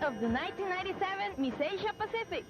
of the 1997 Miss Asia Pacific.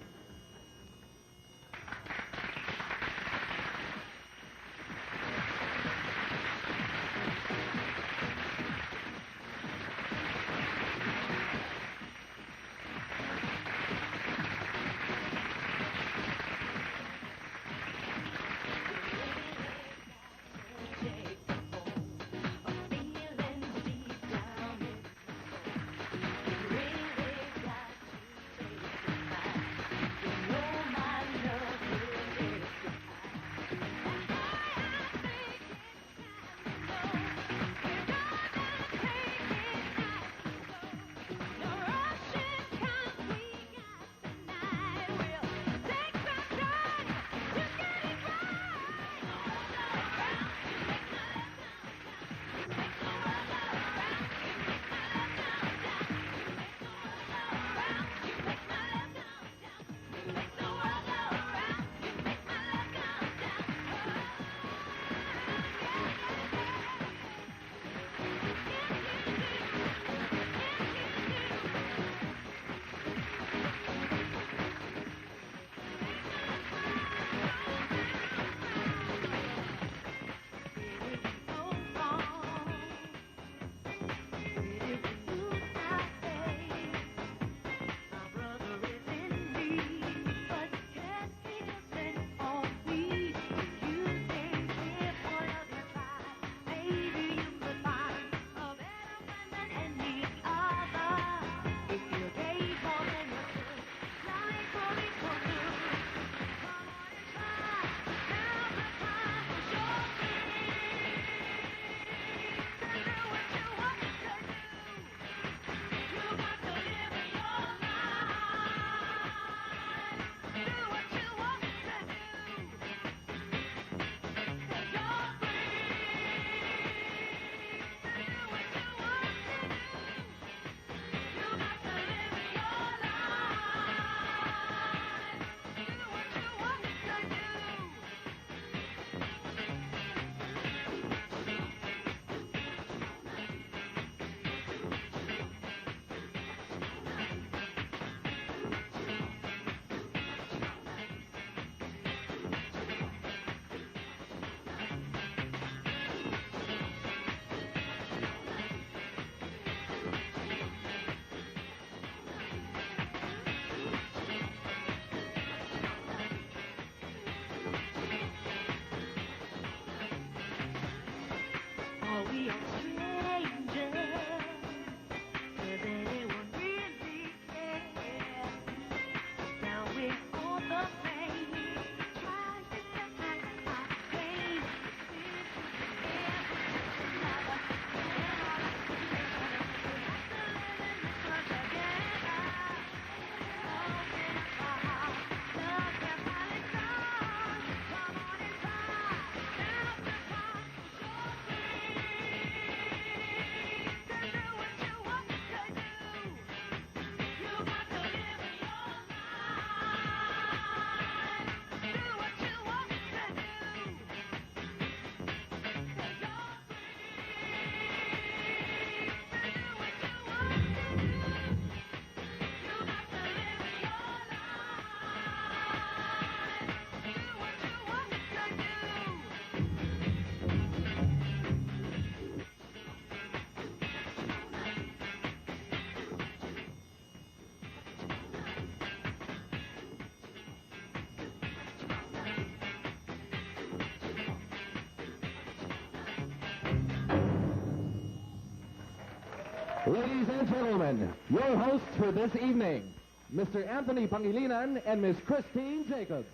Ladies and gentlemen, your hosts for this evening, Mr. Anthony Pangilinan and Miss Christine Jacobs.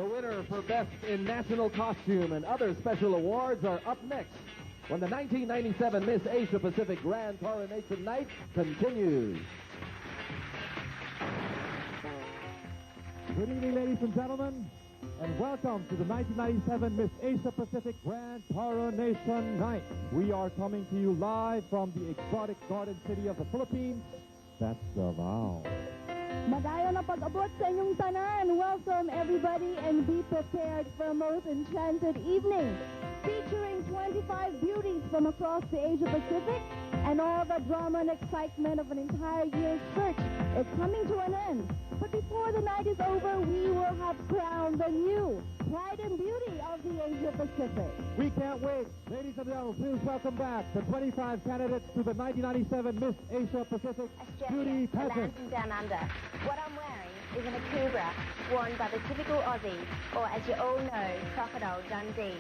The winner for Best in National Costume and other special awards are up next when the 1997 Miss Asia Pacific Grand Coronation Night continues. Good evening, ladies and gentlemen. and welcome to the 1997 Miss Asia Pacific Grand Coronation Night. We are coming to you live from the exotic garden city of the Philippines. That's DAVAO. Magayon na pag-abot sa inyong tanan. Welcome everybody and be prepared for a most enchanted evening featuring 25 beauties from across the Asia Pacific, and all the drama and excitement of an entire year's search is coming to an end. But before the night is over, we will have crowned the new pride and beauty of the Asia Pacific. We can't wait. Ladies and gentlemen, please welcome back the 25 candidates to the 1997 Miss Asia Pacific Beauty Pageant. Down under. What I'm wearing is an ECUADOR worn by the typical Aussie, or as you all know, Crocodile Dundee.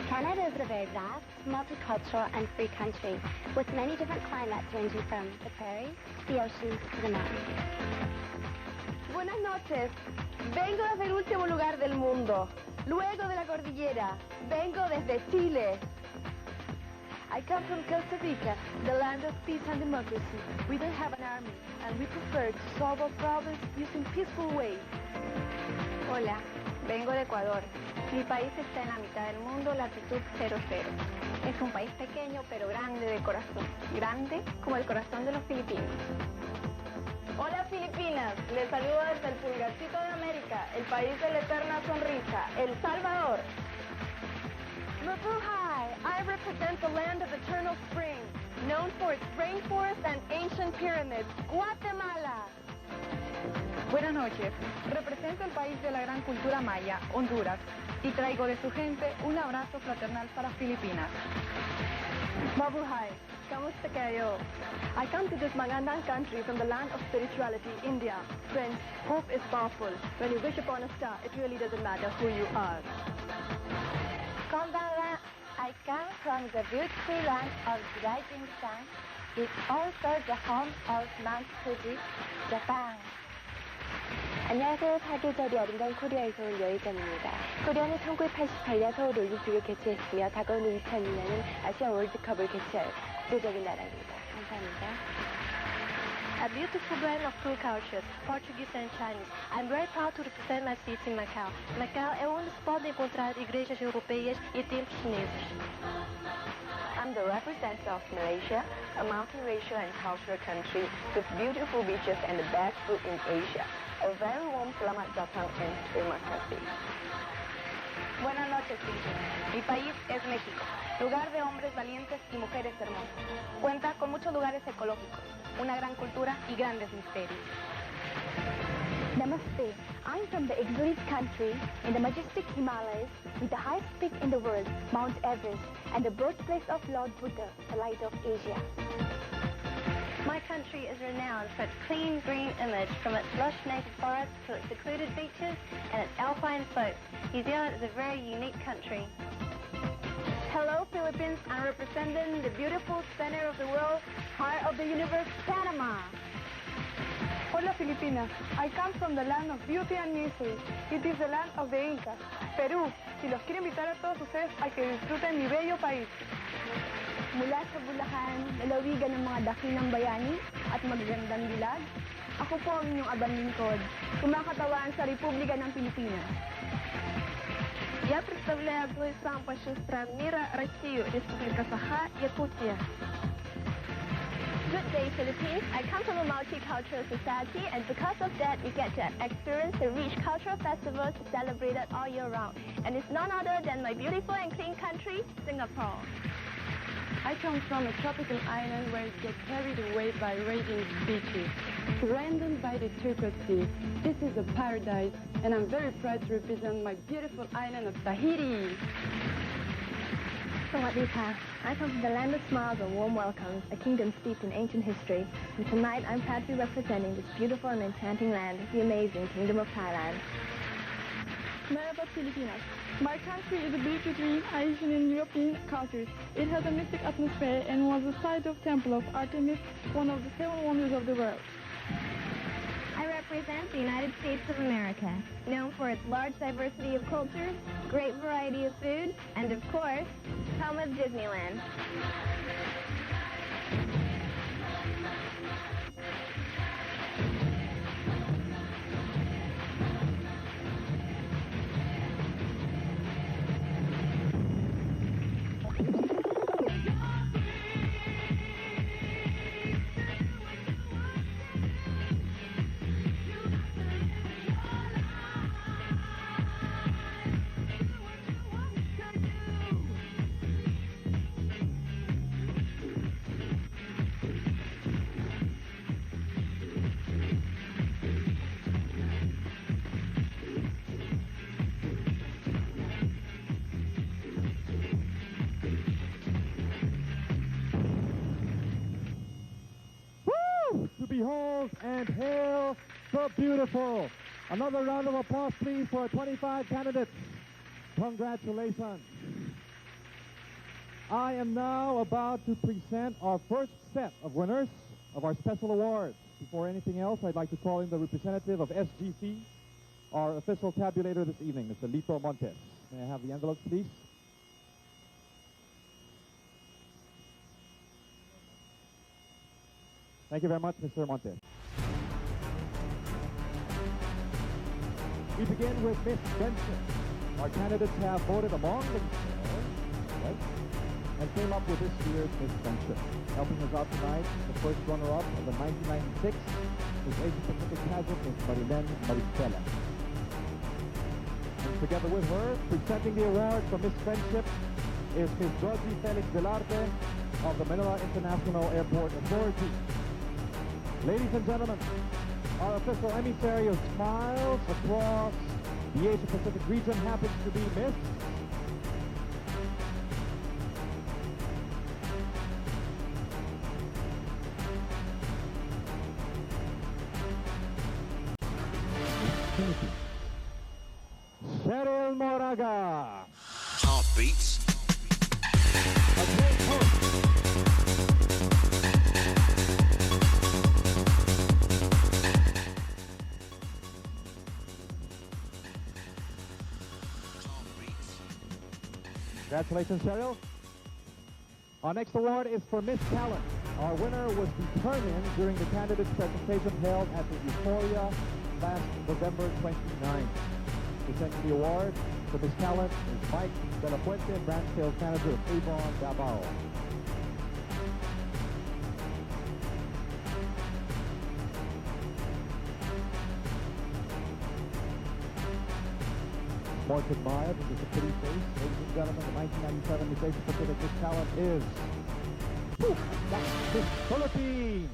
Canada is a very vast, multicultural and free country with many different climates ranging from the prairies, the oceans to the mountains. Buenas noches. Vengo desde el último lugar del mundo, luego de la cordillera. Vengo desde Chile. I come from Costa Rica, the land of peace and democracy. We don't have an army, and we prefer to solve our problems using peaceful ways. Hola, vengo de Ecuador. Mi país está en la mitad del mundo, latitud 00. Es un país pequeño pero grande de corazón. Grande como el corazón de los filipinos. Hola Filipinas, les saludo desde el pulgarcito de América, el país de la eterna sonrisa, El Salvador. Verhoel, I represent the land of eternal spring, known for its rainforest and ancient pyramids, Guatemala. Buenas noches, represento el país de la gran cultura maya, Honduras, y traigo de su gente un abrazo fraternal para Filipinas. Mabuhay, kamusta kayo? I come to this magandang country from the land of spirituality, India. Friends, hope is powerful. When you wish upon a star, it really doesn't matter who you are. Konbanwa, I come from the beautiful land of the rising sun. It's also the home of Mount Fuji, Japan. 안녕하세요. 사계절이 아름다운 코리아에서 온 여의감입니다. 코리아는 1988년 서울 올림픽을 개최했으며 다가오는 2002년은 아시아 월드컵을 개최할 국제적인 나라입니다. 감사합니다. A beautiful blend of two cultures, Portuguese and Chinese. I'm very proud to represent my city in Macau. Macau é onde se pode encontrar igrejas europeias e templos chineses. I'm the representative of Malaysia, a multiracial and cultural country with beautiful beaches and the best food in Asia. A very warm selamat datang and terima kasih. Buenas noches, Cynthia. Mi país es México, lugar de hombres valientes y mujeres hermosas. Cuenta con muchos lugares ecológicos, una gran cultura y grandes misterios. Namaste. I'm from the exotic country in the majestic Himalayas with the highest peak in the world, Mount Everest, and the birthplace of Lord Buddha, the light of Asia. My country is renowned for its clean green image, from its lush native forests to its secluded beaches and its alpine slopes. New Zealand is a very unique country. Hello, Philippines. I'm representing the beautiful center of the world, heart of the universe, Panama. Hola Filipinas, I come from the land of beauty and mystery. It is the land of the Incas, Perú. Y los quiero invitar a todos ustedes a que disfruten mi bello país. Mula sa Bulacan, lalawigan ng mga dakilang bayani at magagandang dilag, ako po ang inyong abang lingkod, kumakatawaan sa Republika ng Pilipinas. Я представляю одну из самых больших стран мира, Россию, Республика Саха, Якутия. Good day, Philippines. I come from a multicultural society, and because of that, we get to experience the rich cultural festivals celebrated all year round. And it's none other than my beautiful and clean country, Singapore. I come from a tropical island where it gets carried away by raging beaches, surrounded by the turquoise sea. This is a paradise, and I'm very proud to represent my beautiful island of Tahiti. Sawadika. I come from the land of smiles and warm welcomes, a kingdom steeped in ancient history. And tonight, I'm proud to be representing this beautiful and enchanting land, the amazing Kingdom of Thailand. Merhaba Filipinas. My country is a bridge between Asian and European cultures. It has a mystic atmosphere and was the site of Temple of Artemis, one of the 7 wonders of the world. I represent the United States of America, known for its large diversity of cultures, great variety of food, and of course, home of Disneyland. behold and hail the beautiful. Another round of applause, please, for our 25 candidates. Congratulations. I am now about to present our first set of winners of our special awards. Before anything else, I'd like to call in the representative of SGC, our official tabulator this evening, Mr. Lito Montes. May I have the envelopes, please? Thank you very much, Mr. Montes. We begin with Miss Benson. Our candidates have voted among themselves, right, and came up with this year's Miss Friendship. Helping us out tonight, the first runner-up of the 1996 Miss Asia Pacific pageant, Miss Marilyn Maristela. And together with her, presenting the award for Miss Friendship is Miss Georgie Felix Velarte of the Manila International Airport Authority. Ladies and gentlemen, our official emissary of smiles across the Asia Pacific region happens to be Miss Cheryl Moraga. Heartbeats. A great host. Congratulations, Cheryl. Our next award is for Miss Talent. Our winner was determined during the candidates presentation held at the Euphoria last November 29th. Presenting the award for Miss Talent is Mike De La Fuente, branch sales manager of Avon, DAVAO. Mark admired, this is a pretty face. Ladies and gentlemen, the 1997 Miss Asia Pacific Miss Talent is Miss Philippines,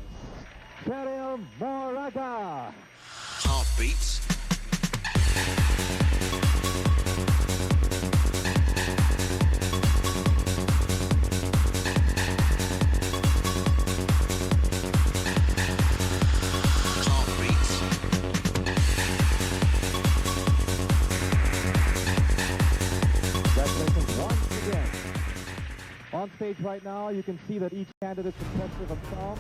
Cheryl Moraga. Heartbeats. On stage right now, you can see that each candidate's impressive ensemble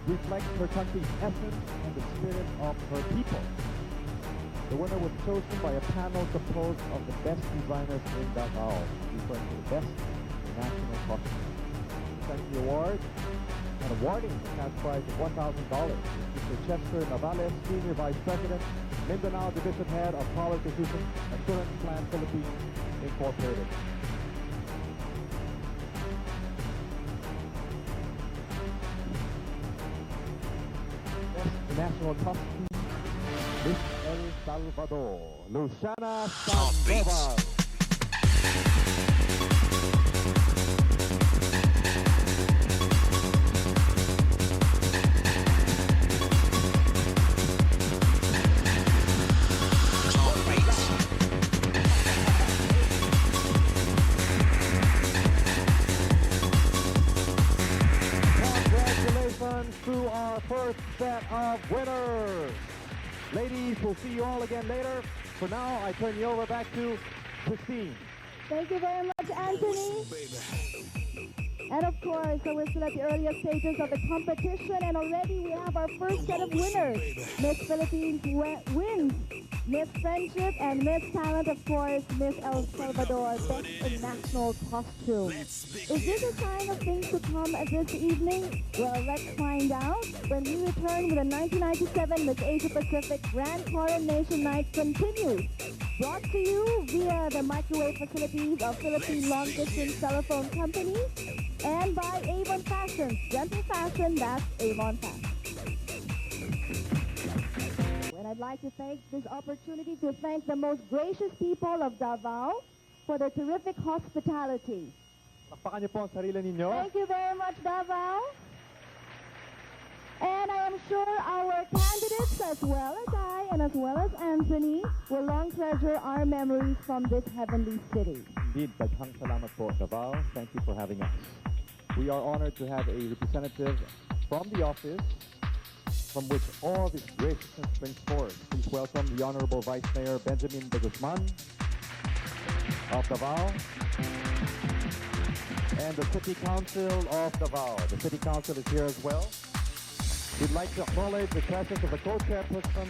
reflects her country's essence and the spirit of her people. The winner was chosen by a panel composed of the best designers in DAVAO, referring to the best in national costume. Presenting the award and awarding the cash prize of $1,000 is Mr. Chester Navales, Senior Vice President, Mindanao Division Head of College Institution Assurance Plan Philippines Incorporated. National costume, Miss El Salvador, Luciana Sandoval. Congratulations to our first set of winners. Ladies, we'll see you all again later. For now, I turn you over back to Christine. Thank you very much, Anthony. And of course, so we're still at the earliest stages of the competition, and already we have our first set of winners. Miss Philippines wins Miss Friendship, and Miss Talent, of course, Miss El Salvador, Best in National Costume. Is this a sign of things to come this evening? Well, let's find out when we return with the 1997 Miss Asia Pacific Grand Coronation Night continues. Brought to you via the microwave facilities of Philippine Long Distance Telephone Company and by Avon Fashion. Gentle fashion, that's Avon Fashion. And I'd like to take this opportunity to thank the most gracious people of DAVAO for their terrific hospitality. Pakpakan niyo po ang sarili ninyo. Thank you very much, DAVAO. And I am sure our candidates, as well as I and as well as Anthony, will long treasure our memories from this heavenly city. Indeed, daghang salamat po, DAVAO. Thank you for having us. We are honored to have a representative from the office from which all this graciousness springs forth. Please welcome the Honorable Vice Mayor Benjamin de Guzman of DAVAO and the City Council of DAVAO. The City Council is here as well. We'd like to acknowledge the presence of the co-chairperson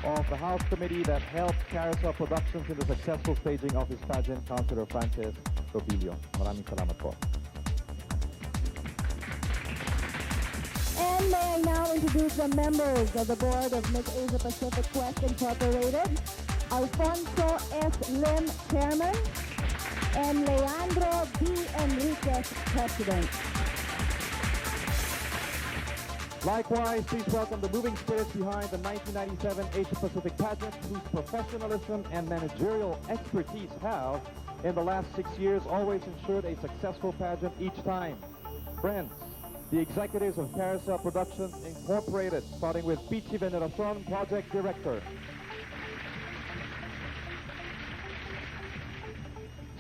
of the House Committee that helped Carousel Productions in the successful staging of this pageant, Councilor Francis Robilio. Maraming salamat po. And may I now introduce the members of the board of Miss Asia Pacific Quest Incorporated. Alfonso S. Lim, Chairman, and Leandro B. Enriquez, President. Likewise, please welcome the moving spirits behind the 1997 Asia Pacific pageant, whose professionalism and managerial expertise have, in the last 6 years, always ensured a successful pageant each time. Friends, the executives of Carousel Productions Incorporated, starting with Pichi Veneracion, Project Director.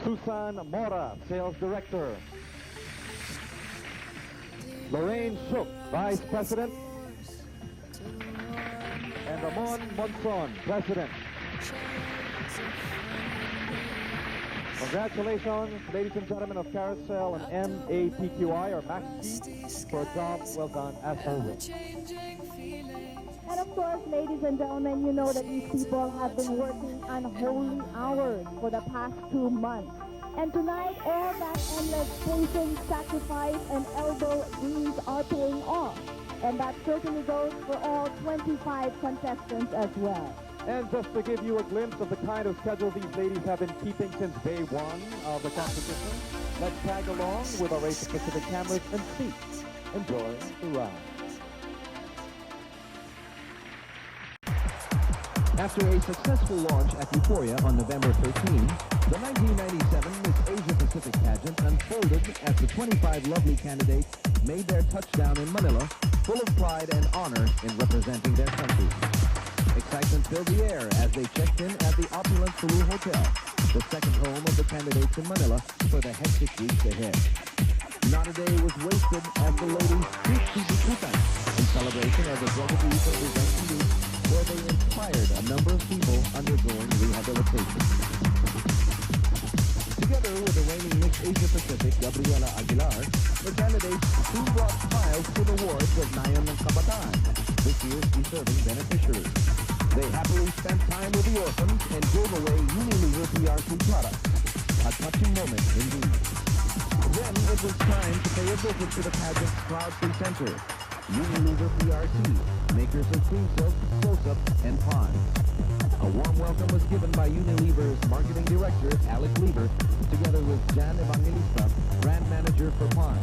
Susan Mora, Sales Director. Lorraine Shook, Vice President. And Ramon Monson, President. Congratulations, ladies and gentlemen of Carousel and MAPQI, or MAPQI, for a job well done as always. And of course, ladies and gentlemen, you know that these people have been working unholy hours for the past 2 months. And tonight, all that endless patience, sacrifice, and elbow grease are paying off. And that certainly goes for all 25 contestants as well. And just to give you a glimpse of the kind of schedule these ladies have been keeping since day one of the competition, let's tag along with our Asia Pacific cameras and see. Enjoy the ride. After a successful launch at Euphoria on November 13, the 1997 Miss Asia Pacific pageant unfolded as the 25 lovely candidates made their touchdown in Manila, full of pride and honor in representing their country. Excitement filled the air as they checked in at the opulent Peru Hotel, the second home of the candidates in Manila, for the hectic weeks ahead. Not a day was wasted as the ladies streaked to Bikutan in celebration of the Global Week of Prevention Youth, where they inspired a number of people undergoing rehabilitation. Together with the reigning Miss Asia Pacific, Gabriela Aguilar, the candidates soon brought smiles to the wards of Nayan ng Kabataan, this year's deserving beneficiaries. They happily spent time with the orphans and gave away Unilever PRC products. A touching moment indeed. Then it was time to pay a visit to the pageant's proud presenter, Unilever PRC, makers of cream silk, close-up, and pond. A warm welcome was given by Unilever's marketing director, Alex Lieber, together with Jan Evangelista, brand manager for Pond.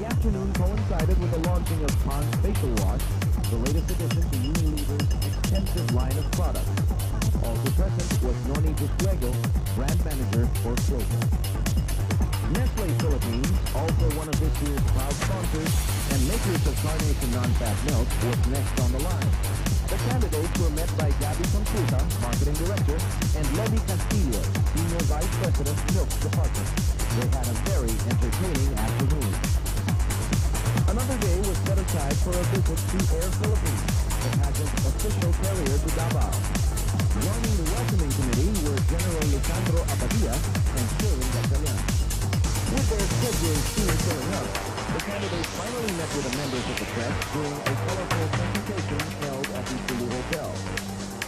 The afternoon coincided with the launching of Pond's facial wash, the latest addition to Unilever's extensive line of products. Also present was Noni Busquego, brand manager for Closedown. Nestle Philippines, also one of this year's proud sponsors, and makers of Carnation non-fat milk, was next on the line. The candidates were met by Gabby Consulta, marketing director, and Levy Castillo, senior vice president, milk department. They had a very entertaining afternoon. Another day was set aside for a visit to Air Philippines, the pageant's official carrier to Davao. Joining the welcoming committee were General Alejandro Abadia and Sterling Gatchalian. With their schedules soon filling up, the candidates finally met with the members of the press during a colorful presentation held at the Peru Hotel.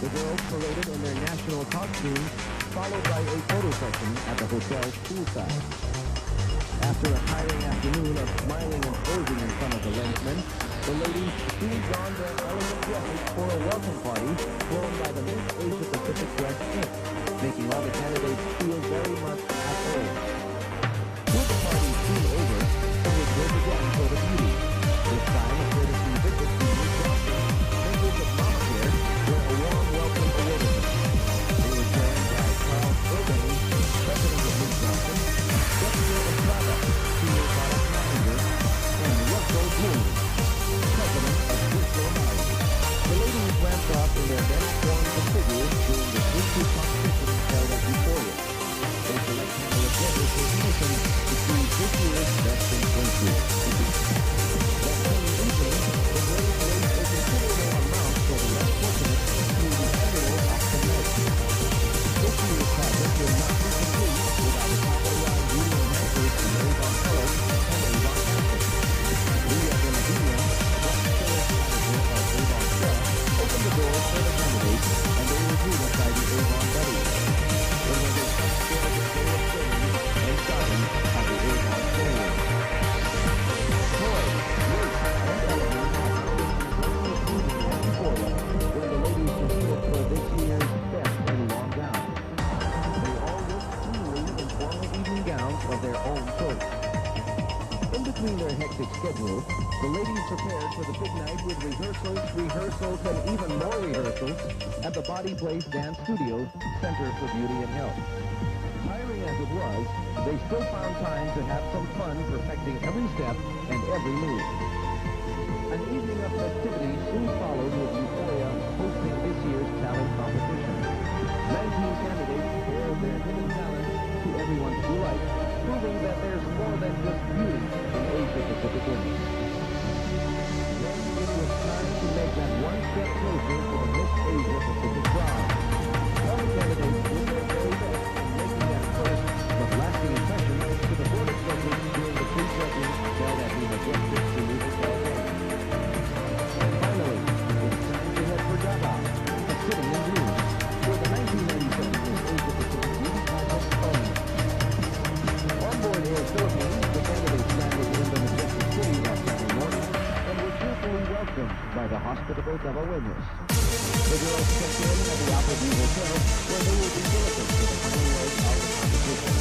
The girls paraded in their national costumes, followed by a photo session at the hotel's poolside. After a tiring afternoon of smiling and posing in front of the lensmen, the ladies soon donned their elegant dresses for a welcome party thrown by the Miss Asia Pacific Dress Inc., making all the candidates feel very much at home. With the party soon over, it was good again for the beauty. This time, a courtesy visit to New Johnson, members of Mama Care, were a warm welcome awaited them. They were joined by Charles Urban, president of New Johnson, Deputy Estrada, senior product manager, and Russell Bloom, president of Swimsuit Competition. The ladies ramped up in their best forms and figures during the Swimsuit Competition held at Euphoria. They select panel of judges for commission to choose this year's best in swimsuit. That same evening, the brave ladies were considered their own choice. In between their hectic schedule, the ladies prepared for the big night with rehearsals, and even more rehearsals at the Body Place Dance Studio, Center for Beauty and Health. Tiring as it was, they still found time to have some fun perfecting every step and every move. An evening of festivities soon followed with Euphoria hosting this year's talent competition. 19 candidates aired their hidden talents to everyone's delight, proving that there's more than just beauty in Asia-Pacific women. Then it was time to make that one step closer to the Miss Asia-Pacific crown. All the candidates did their very best in making that first but lasting impression to the board of judges during the pre-judging held at the majestic Cecila campaign. And finally, it's time to head for DAVAO, a city in June, where the 1997 Miss Asia-Pacific beauty contest owned. On board Air Philippines, the candidates landed in the majestic city that Saturday morning and were cheerfully welcomed by the hospitable DAVAOeños. The girls checked in at the Alvarado Hotel, where they will be billeted for the final leg of the competition.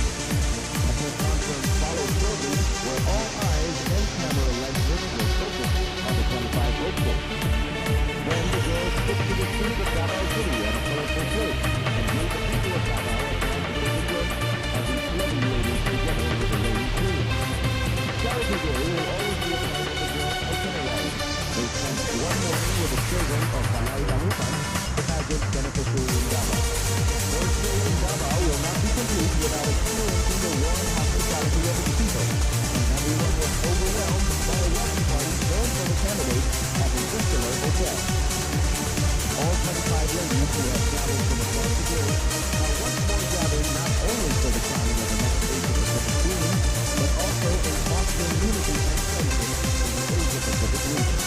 A press conference followed shortly, where all eyes and camera lenses were focused on the 25 hopefuls. Then the girls took to the streets of DAVAO City on a colorful float and gave the people of DAVAO a chance to take a look at the celebrity ladies together with the ladies' crew. Saturday will always be a part of the girls' itinerary. They spent one morning with the children of Anita, the pageant beneficiary in DAVAO. Their stay in DAVAO will not be complete without experiencing the warm hospitality of its people, and everyone was overwhelmed by a welcome party thrown for the candidates at the Circular Hotel. All 25 ladies who have gathered from across the globe are once more gathered not only for the crowning of the next Asia-Pacific Queen, but also in fostering unity and friendship in the Asia-Pacific region.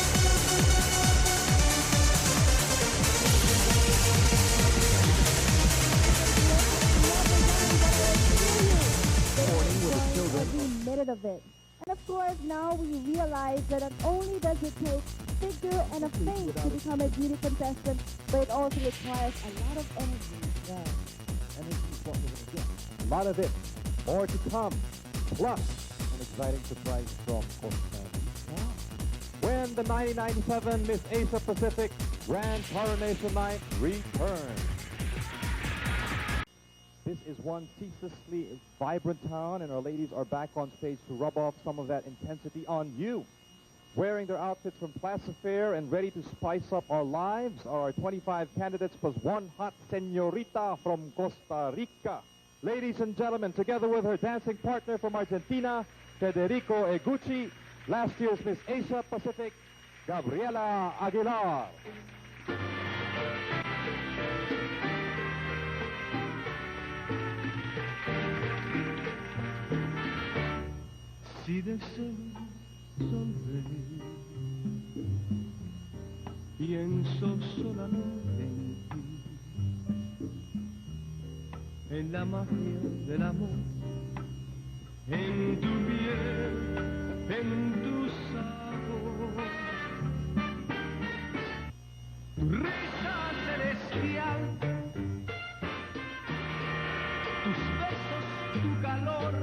Every minute of it. And of course, now we realize that not only does it take figure and a face to become a beauty contestant, but it also requires a lot of energy as well. Energy is what we're going to get. A lot of it. More to come. Plus, an exciting surprise from COSTA. When the 1997 Miss Asia Pacific Grand Coronation Night returns. This is one ceaselessly vibrant town, and our ladies are back on stage to rub off some of that intensity on you. Wearing their outfits from class affair and ready to spice up our lives are our 25 candidates plus one hot señorita from Costa Rica. Ladies and gentlemen, together with her dancing partner from Argentina, Federico Eguchi, last year's Miss Asia Pacific, Gabriela Aguilar. Si deseo sonreír, pienso solamente en ti, en la magia del amor, en tu piel, en tu sabor, tu risa celestial, tus besos, tu calor.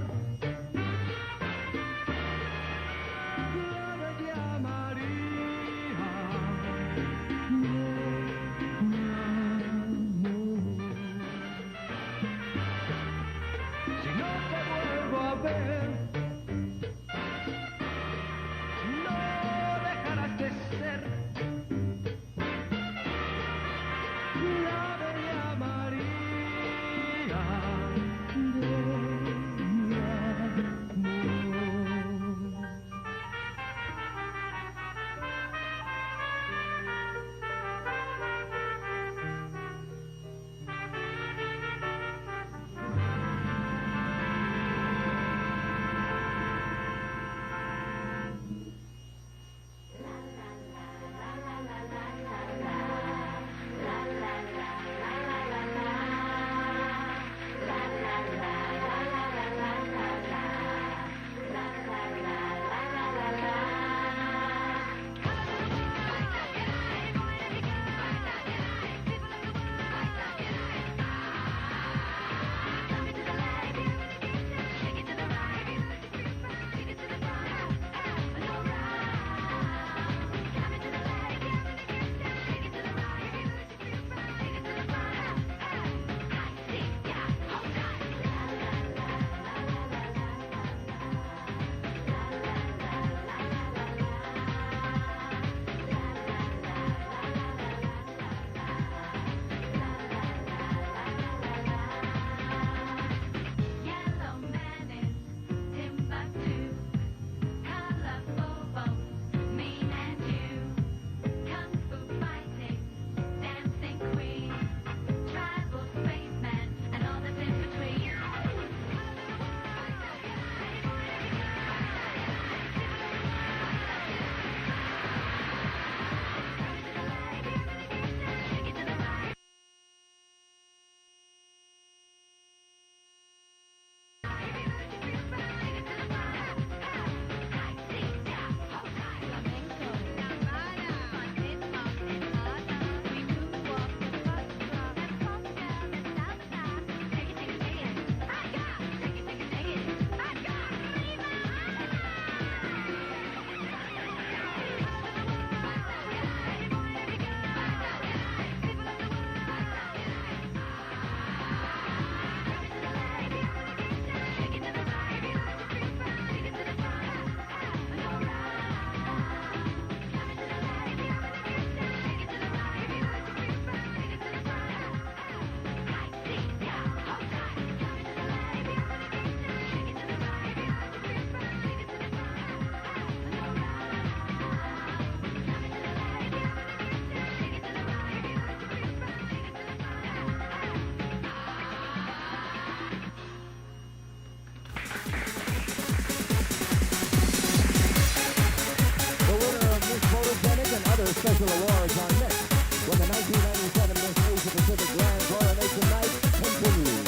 special awards are next when the 1997 Miss Asia Pacific Grand Coronation Night continues.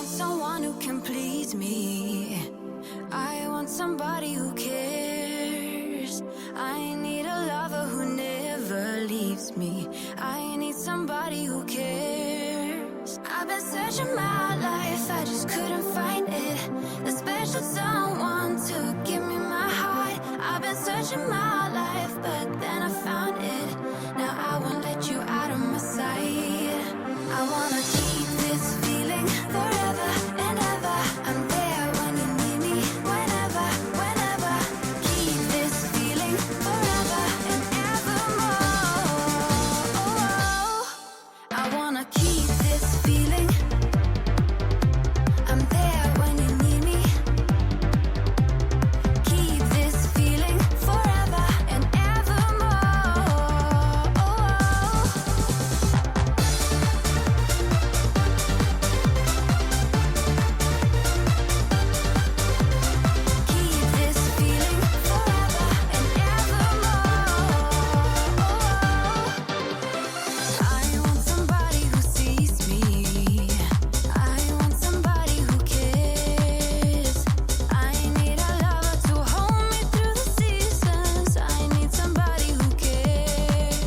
Someone who can please me. I want somebody who cares. I need a lover who never leaves me. I need somebody who cares. I've been searching my life, I just couldn't find it. The special someone to give me my heart. I've been searching my life, but then I found it. Now I won't let you out of my sight. I wanna keep this feeling forever and ever. I'm there when you need me, whenever, whenever. Keep this feeling forever and evermore. I wanna keep this feeling. I'm there when you need me. Keep this feeling forever and evermore. Keep this feeling forever and evermore. I want somebody who sees me. I want somebody who cares. I need a lover to hold me through the seasons. I need somebody who cares.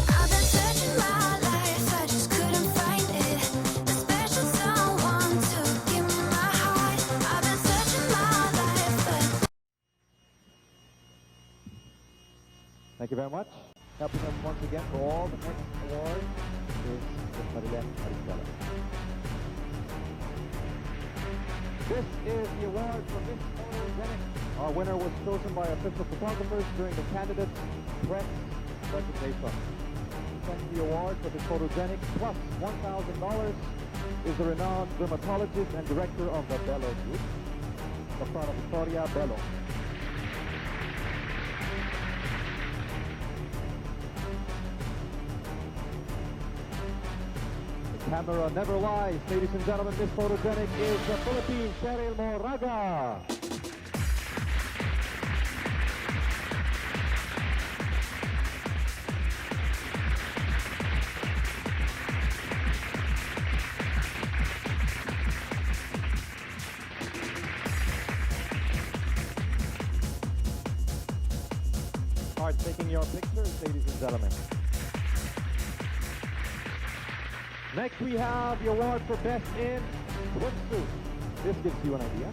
I've been searching my life, I just couldn't find it. The special someone to give me my heart. I've been searching my life, but Thank you very much. Helping us once again for all the next awards is the Marilyn Maricela. This is the award for Miss Photogenic. Our winner was chosen by official photographers during the candidates press presentation. Presenting the award for Miss Photogenic plus $1,000 is the renowned dermatologist and director of the Bello Group, Dr. Victoria Bello. The camera never lies, ladies and gentlemen. Miss Photogenic is the Philippine Cheryl Moraga. Start taking your pictures, ladies and gentlemen. Next we have the award for Best in Swimsuit. This gives you an idea.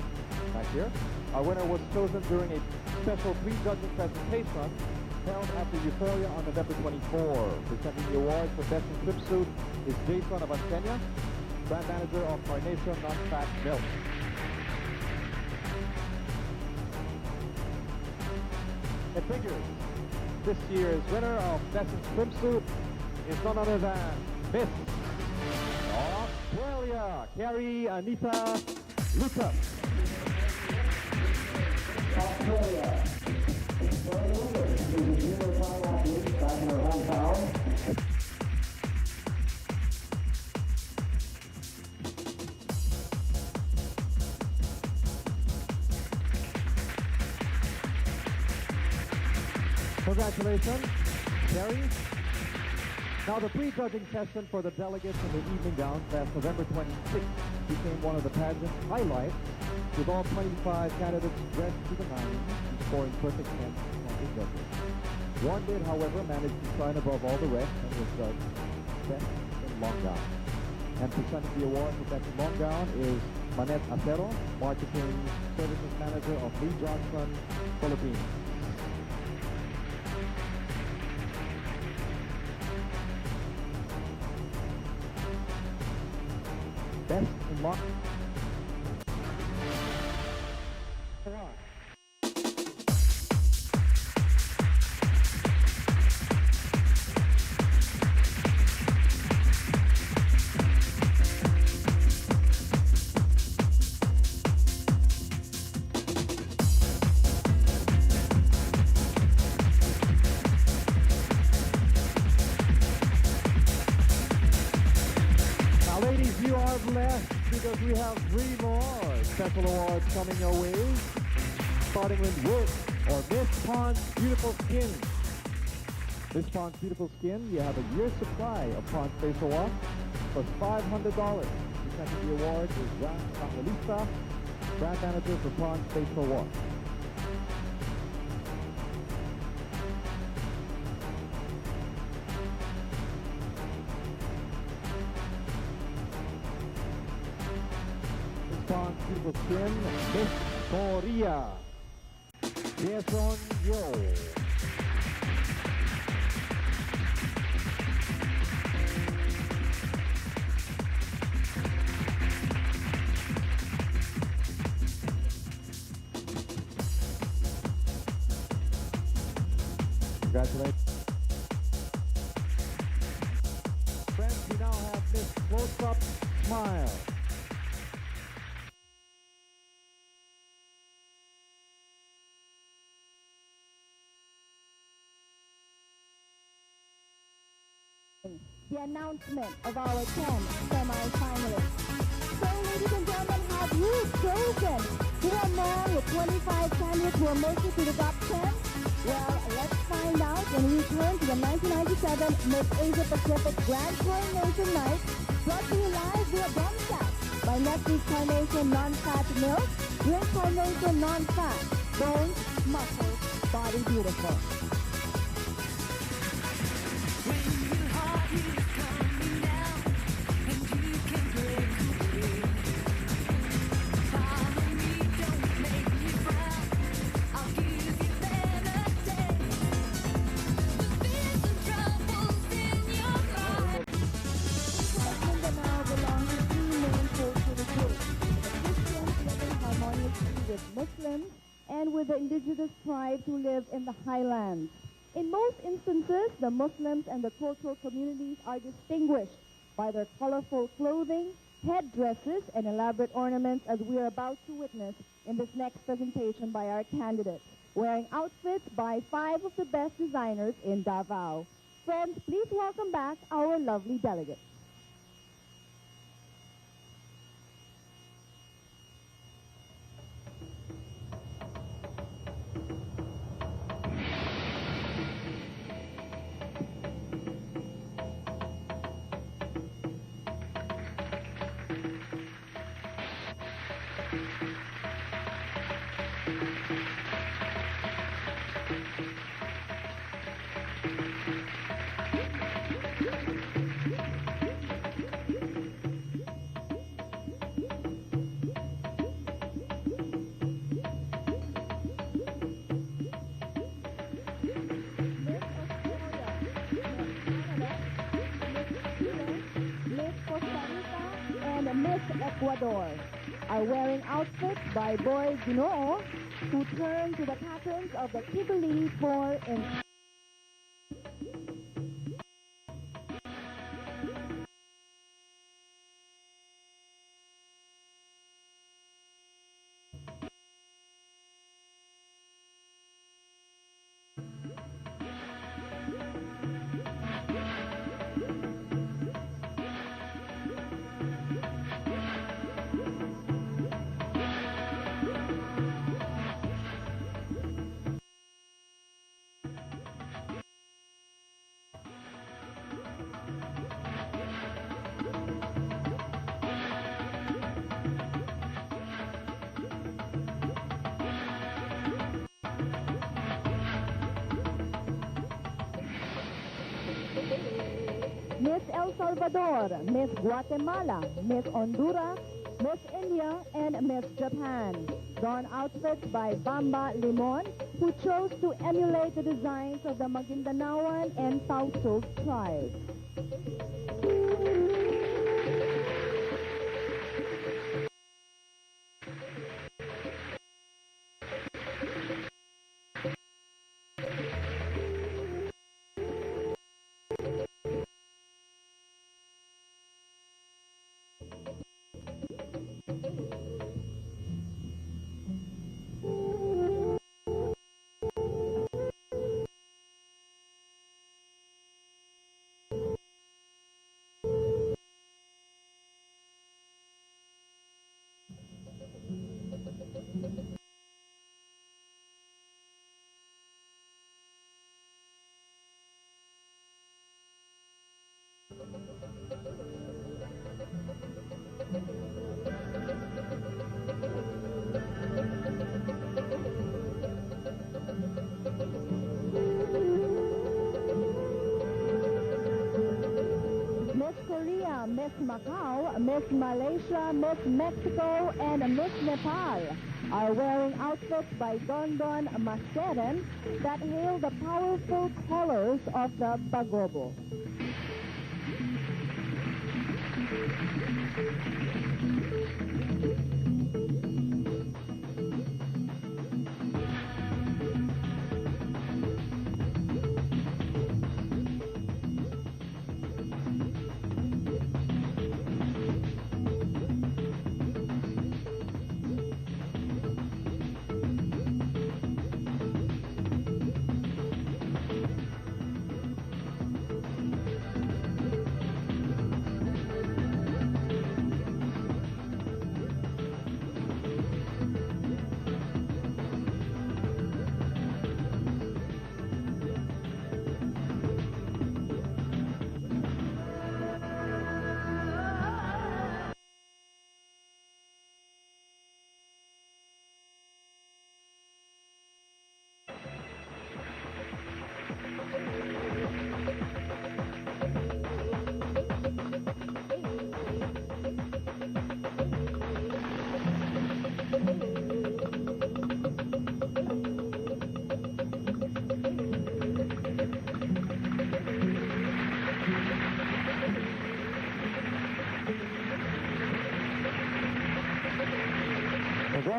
Back here. Our winner was chosen during a special pre-judging presentation held at the Euphoria on November 24. Presenting the award for Best in Swimsuit is Jason of Antonia, brand manager of Carnation Non-Fat Milk. It figures this year's winner of Best in Swimsuit is none other than Miss Australia, Kerry, Anita, Lucas. Australia. Australia is a junior time athlete back in her hometown. Congratulations, Kerry. Now the pre-judging session for the delegates in the evening gowns last November 26th became one of the pageant's highlights, with all 25 candidates dressed to the nines and scoring perfect 10 on the judges. One did, however, manage to shine above all the rest and was judged best in long gown. And presenting the award for best in long gown is Manette Acero, marketing services manager of Lee Johnson, Philippines. Best in long. Now, ladies, you because we have 3 more special awards coming your way, starting with Miss Pond's Beautiful Skin. Miss Pond's Beautiful Skin, you have a year's supply of Pond's facial wash for $500. Presenting the award is Joan Evangelista, brand manager for Pond's facial wash. Pond's Beautiful Skin, Miss Korea, Jason Yeo. Congratulations. Friends, we now have Miss Close-Up Smile. The announcement of our 10 semi-finalists. So, ladies and gentlemen, have you chosen who among the 25 candidates who are mostly to the top 10? Well, let's find out when we return to the 1997 Miss Asia Pacific Grand Coronation Night, brought to you live via broadcast by Netflix Carnation Non-Fat Milk, Drink Carnation Non-Fat, Bones, Muscles, Body Beautiful. Muslims and with the indigenous tribes who live in the highlands. In most instances, the Muslims and the cultural communities are distinguished by their colorful clothing, headdresses, and elaborate ornaments, as we are about to witness in this next presentation by our candidates, wearing outfits by 5 of the best designers in DAVAO. Friends, please welcome back our lovely delegates. ECUADOR are wearing outfits by Boy Ginoo, who turn to the patterns of the Kibili for in Miss El Salvador, Miss Guatemala, Miss Honduras, Miss India, and Miss Japan. Don outfits by Bamba Limon, who chose to emulate the designs of the Maguindanaoan and Tausug tribes. Miss Korea, Miss Macau, Miss Malaysia, Miss Mexico, and Miss Nepal are wearing outfits by Don Maseren that hail the powerful colors of the Bagobo.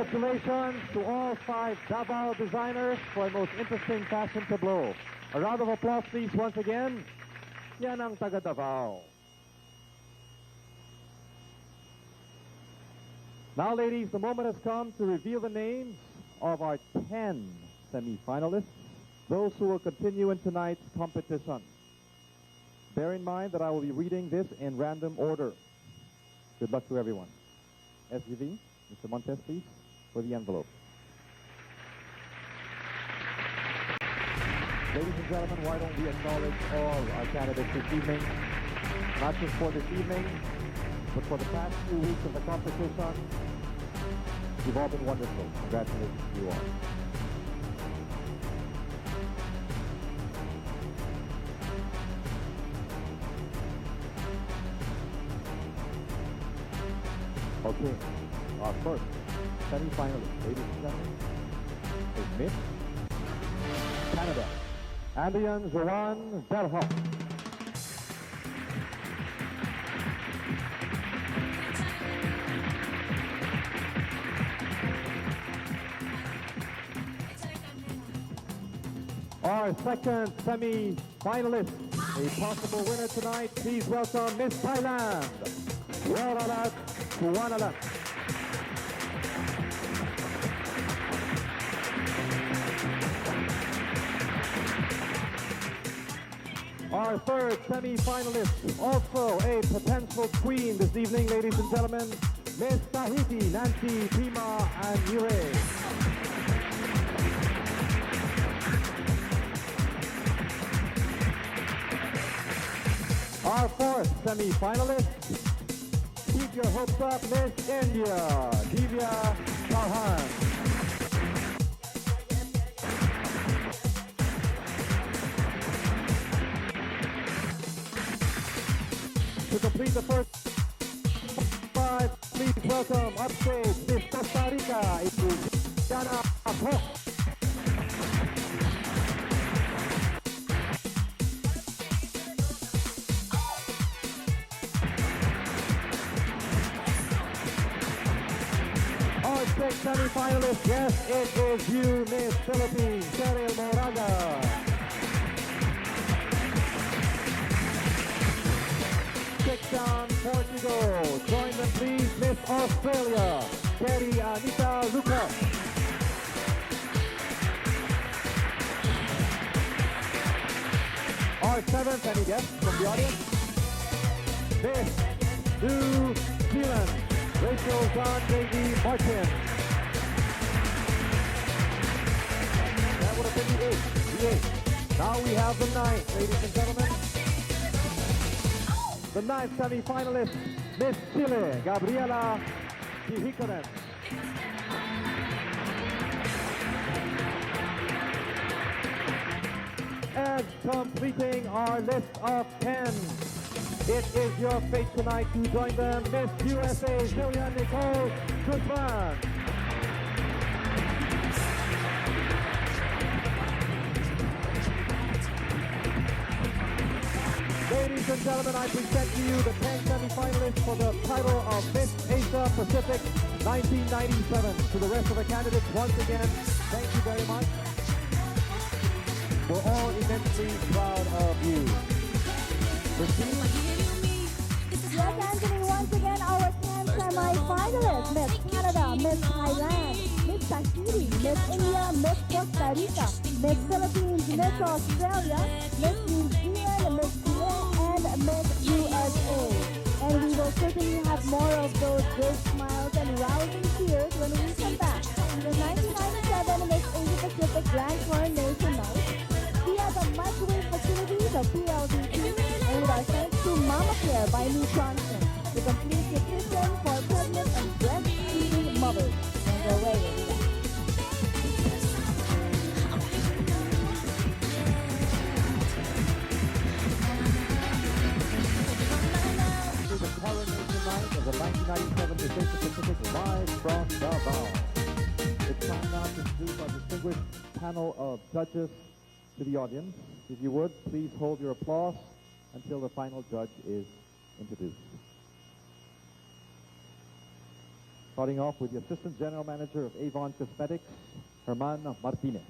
Congratulations to all 5 DAVAO designers for a most interesting fashion tableau. A round of applause please once again. Yan ang taga DAVAO. Now ladies, the moment has come to reveal the names of our 10 semi-finalists, those who will continue in tonight's competition. Bear in mind that I will be reading this in random order. Good luck to everyone. SUV, Mr. Montes, please, for the envelope. Ladies and gentlemen, why don't we acknowledge all our candidates this evening, not just for this evening, but for the past few weeks of the competition. You've all been wonderful. Congratulations to you all. Okay, our first semi-finalist, ladies and gentlemen, is Miss Canada, Andrea Joan Verhoel. Our second semi-finalist, a possible winner tonight, please welcome Miss Thailand, Veronica. Our third semi-finalist, also a potential queen this evening, ladies and gentlemen, Miss Tahiti, Nancy, Pima, and Mure. Our fourth semi-finalist, keep your hopes up, Miss India, Divya Chauhan. To complete the first 5, please welcome upstage Miss Costa Rica, Luciana. Our sixth semi-finalist, yes, it is you, Miss Philippines, Cheryl Moraga. Down Portugal. Join them please, Miss Australia, Kerry, Anita, Luca. Our seventh, any guests from the audience? Miss New Zealand, Rachel John J.D. Martin. That would have been the eighth. Now we have the ninth, ladies and gentlemen. the ninth semi-finalist, Miss Chile, Gabriela Heeekeren. And completing our list of 10, it is your fate tonight to join them, Miss USA, Jillian Guzman. Ladies and gentlemen, I present to you the 10 semi-finalists for the title of Miss Asia Pacific 1997. To the rest of the candidates, once again, thank you very much. We're all immensely proud of you. Yes, Anthony, once again, our 10 semi-finalists, Miss Canada, Miss Thailand, Miss Tahiti, Miss India, Miss Costa Rica, Miss Philippines, Miss Australia, Miss New Zealand, Miss Chile, and Miss USA. And we will certainly have more of those big smiles and rousing cheers when we come back to the 1997 Miss Asia Pacific Grand Coronation Night via the microwave facilities of PLDT, and with our thanks to Mama Care by New Johnson, the complete nutrition for pregnant and breastfeeding mothers. And go away with that. The coronation night of the 1997 Miss Asia Pacific live from DAVAO. It's time now to introduce our distinguished panel of judges to the audience. If you would, please hold your applause until the final judge is introduced. Starting off with the Assistant General Manager of Avon Cosmetics, Herman Martinez.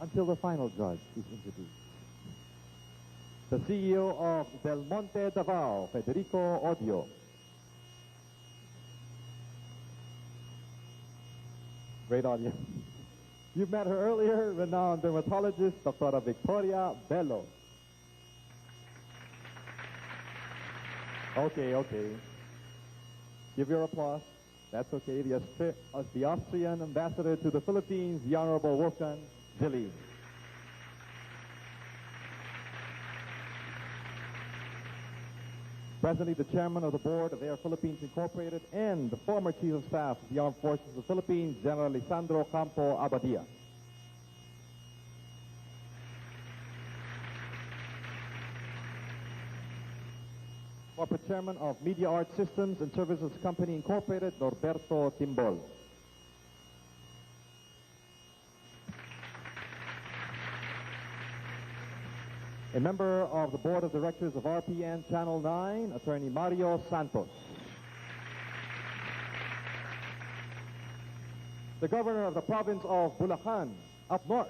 Until the final judge is introduced. The CEO of Del Monte DAVAO, Federico Odio. Great audience. You've met her earlier, renowned dermatologist, Dr. Victoria Bello. Okay. Give your applause. That's okay. The Austrian ambassador to the Philippines, the Honorable Wolfgang Zilli. Presently the chairman of the board of Air Philippines Incorporated and the former chief of staff of the Armed Forces of the Philippines, General Lisandro Campo Abadia. Corporate chairman of Media Art Systems and Services Company Incorporated, Norberto Timbol. A member of the board of directors of RPN Channel 9, Attorney Mario Santos. The governor of the province of Bulacan, up north,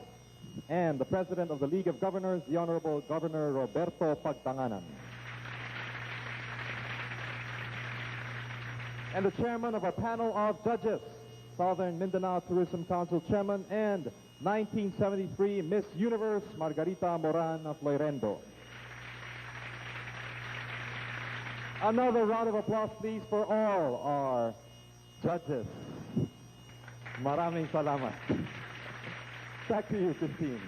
and the president of the League of Governors, the Honorable Governor Roberto Pagtanganan. And the chairman of a panel of judges, Southern Mindanao Tourism Council Chairman and 1973 Miss Universe Margarita Moran Floirendo. Another round of applause, please, for all our judges. Maraming salamat. Back to you, Christine.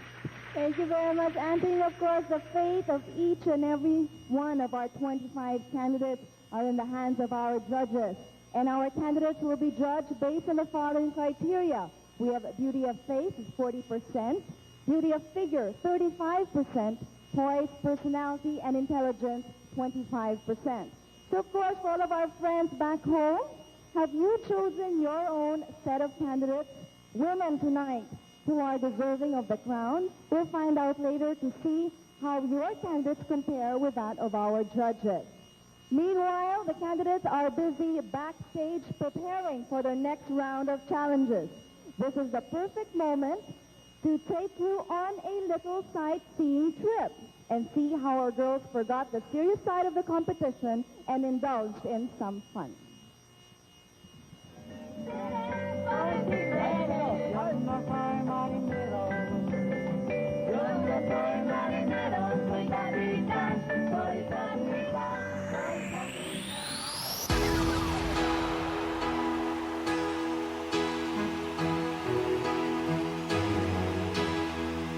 Thank you very much, Anthony. Of course, the fate of each and every one of our 25 candidates are in the hands of our judges. And our candidates will be judged based on the following criteria. We have beauty of face is 40%, beauty of figure 35%, poise, personality, and intelligence 25%. So of course, for all of our friends back home, have you chosen your own set of candidates? Women tonight who are deserving of the crown. We'll find out later to see how your candidates compare with that of our judges. Meanwhile, the candidates are busy backstage preparing for their next round of challenges. This is the perfect moment to take you on a little sightseeing trip and see how our girls forgot the serious side of the competition and indulged in some fun.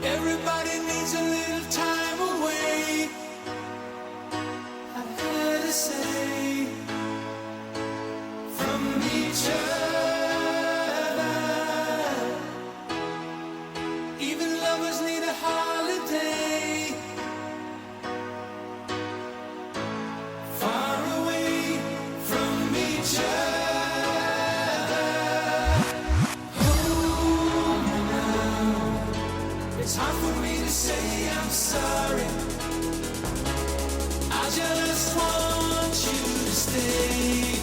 Everybody sorry. I just want you to stay.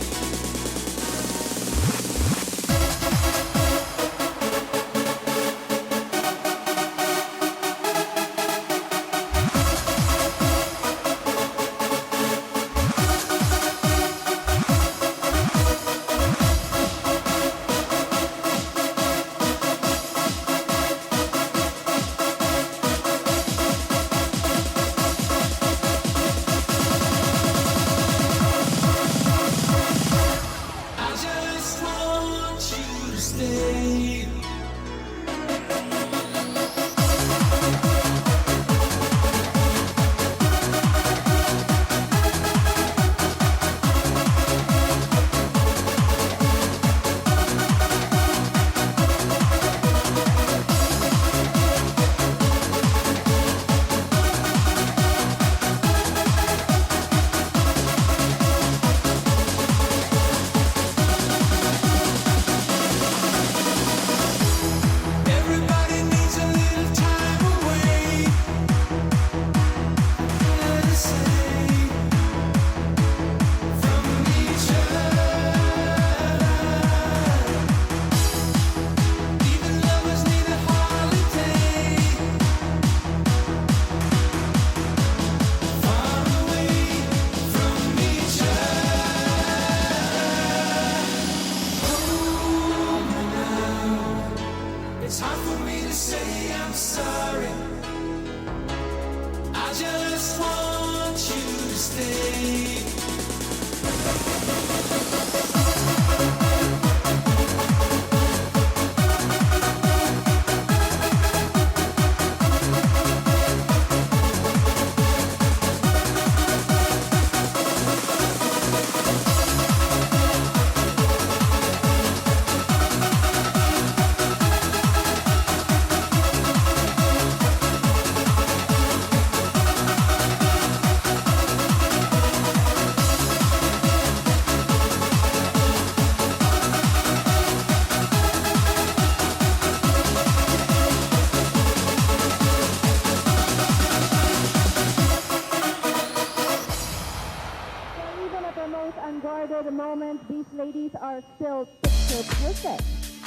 Ladies are still picture perfect.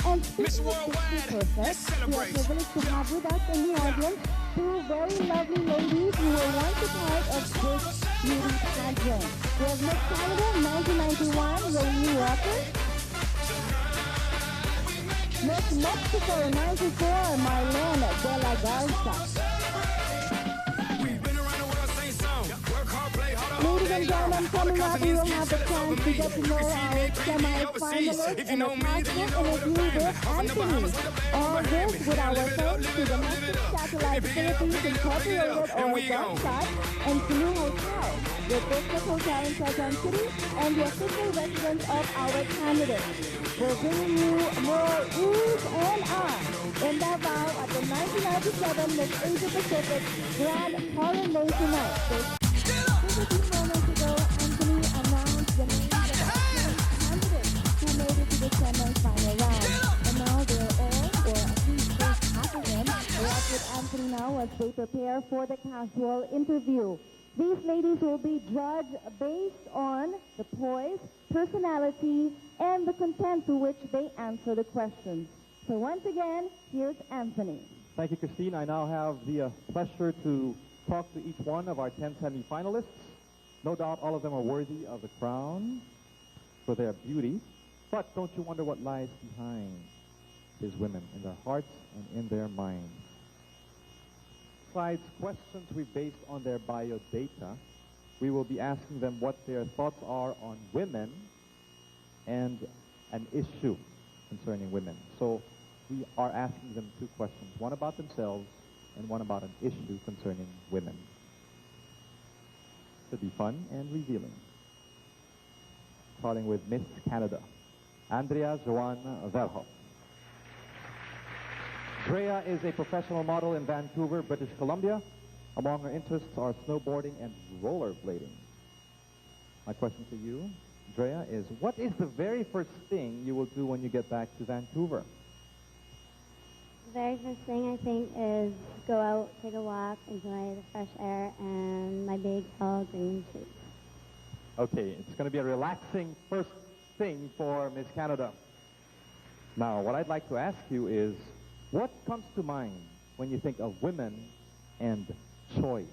And Miss speaking of Worldwide, picture perfect, let's celebrate. we are privileged to have with us in the audience two very lovely ladies who were once a part of this beauty pageant. We have Miss Canada 1991, Rainy Walker. Miss Mexico 94, Marlene de la Garza. Ladies and gentlemen, coming up, we will have the chance to get to know our semi-finalists and a passport interview with Anthony. All this with our thanks to the Domestic Satellite Philippines Incorporated or GUATAMELA and Sulu Hotel, the business hotel in Quezon City, and the official residence of our candidates. We're bringing you more oohs and ahs in DAVAO at the 1997 Miss Asia Pacific Grand Coronation Night. Just a few moments ago, Anthony announced the names of the candidates who made it to the semi-final round. And now they're all, or at least first half of them, are up with Anthony now as they prepare for the casual interview. These ladies will be judged based on the poise, personality, and the content to which they answer the questions. So once again, here's Anthony. Thank you, Christine. I now have the pleasure to talk to each one of our 10 semi-finalists. No doubt all of them are worthy of the crown for their beauty. But don't you wonder what lies behind these women, in their hearts and in their minds? Besides questions we based on their bio data, we will be asking them what their thoughts are on women and an issue concerning women. So we are asking them two questions, one about themselves and one about an issue concerning women. Should be fun and revealing. Starting with Miss Canada, Andrea Joan Verhoel. Andrea is a professional model in Vancouver, British Columbia. Among her interests are snowboarding and rollerblading. My question to you, Andrea, is what is the very first thing you will do when you get back to Vancouver? The very first thing I think is go out, take a walk, enjoy the fresh air, and my big tall green trees. Okay, it's going to be a relaxing first thing for Miss Canada. Now, what I'd like to ask you is, what comes to mind when you think of women and choice?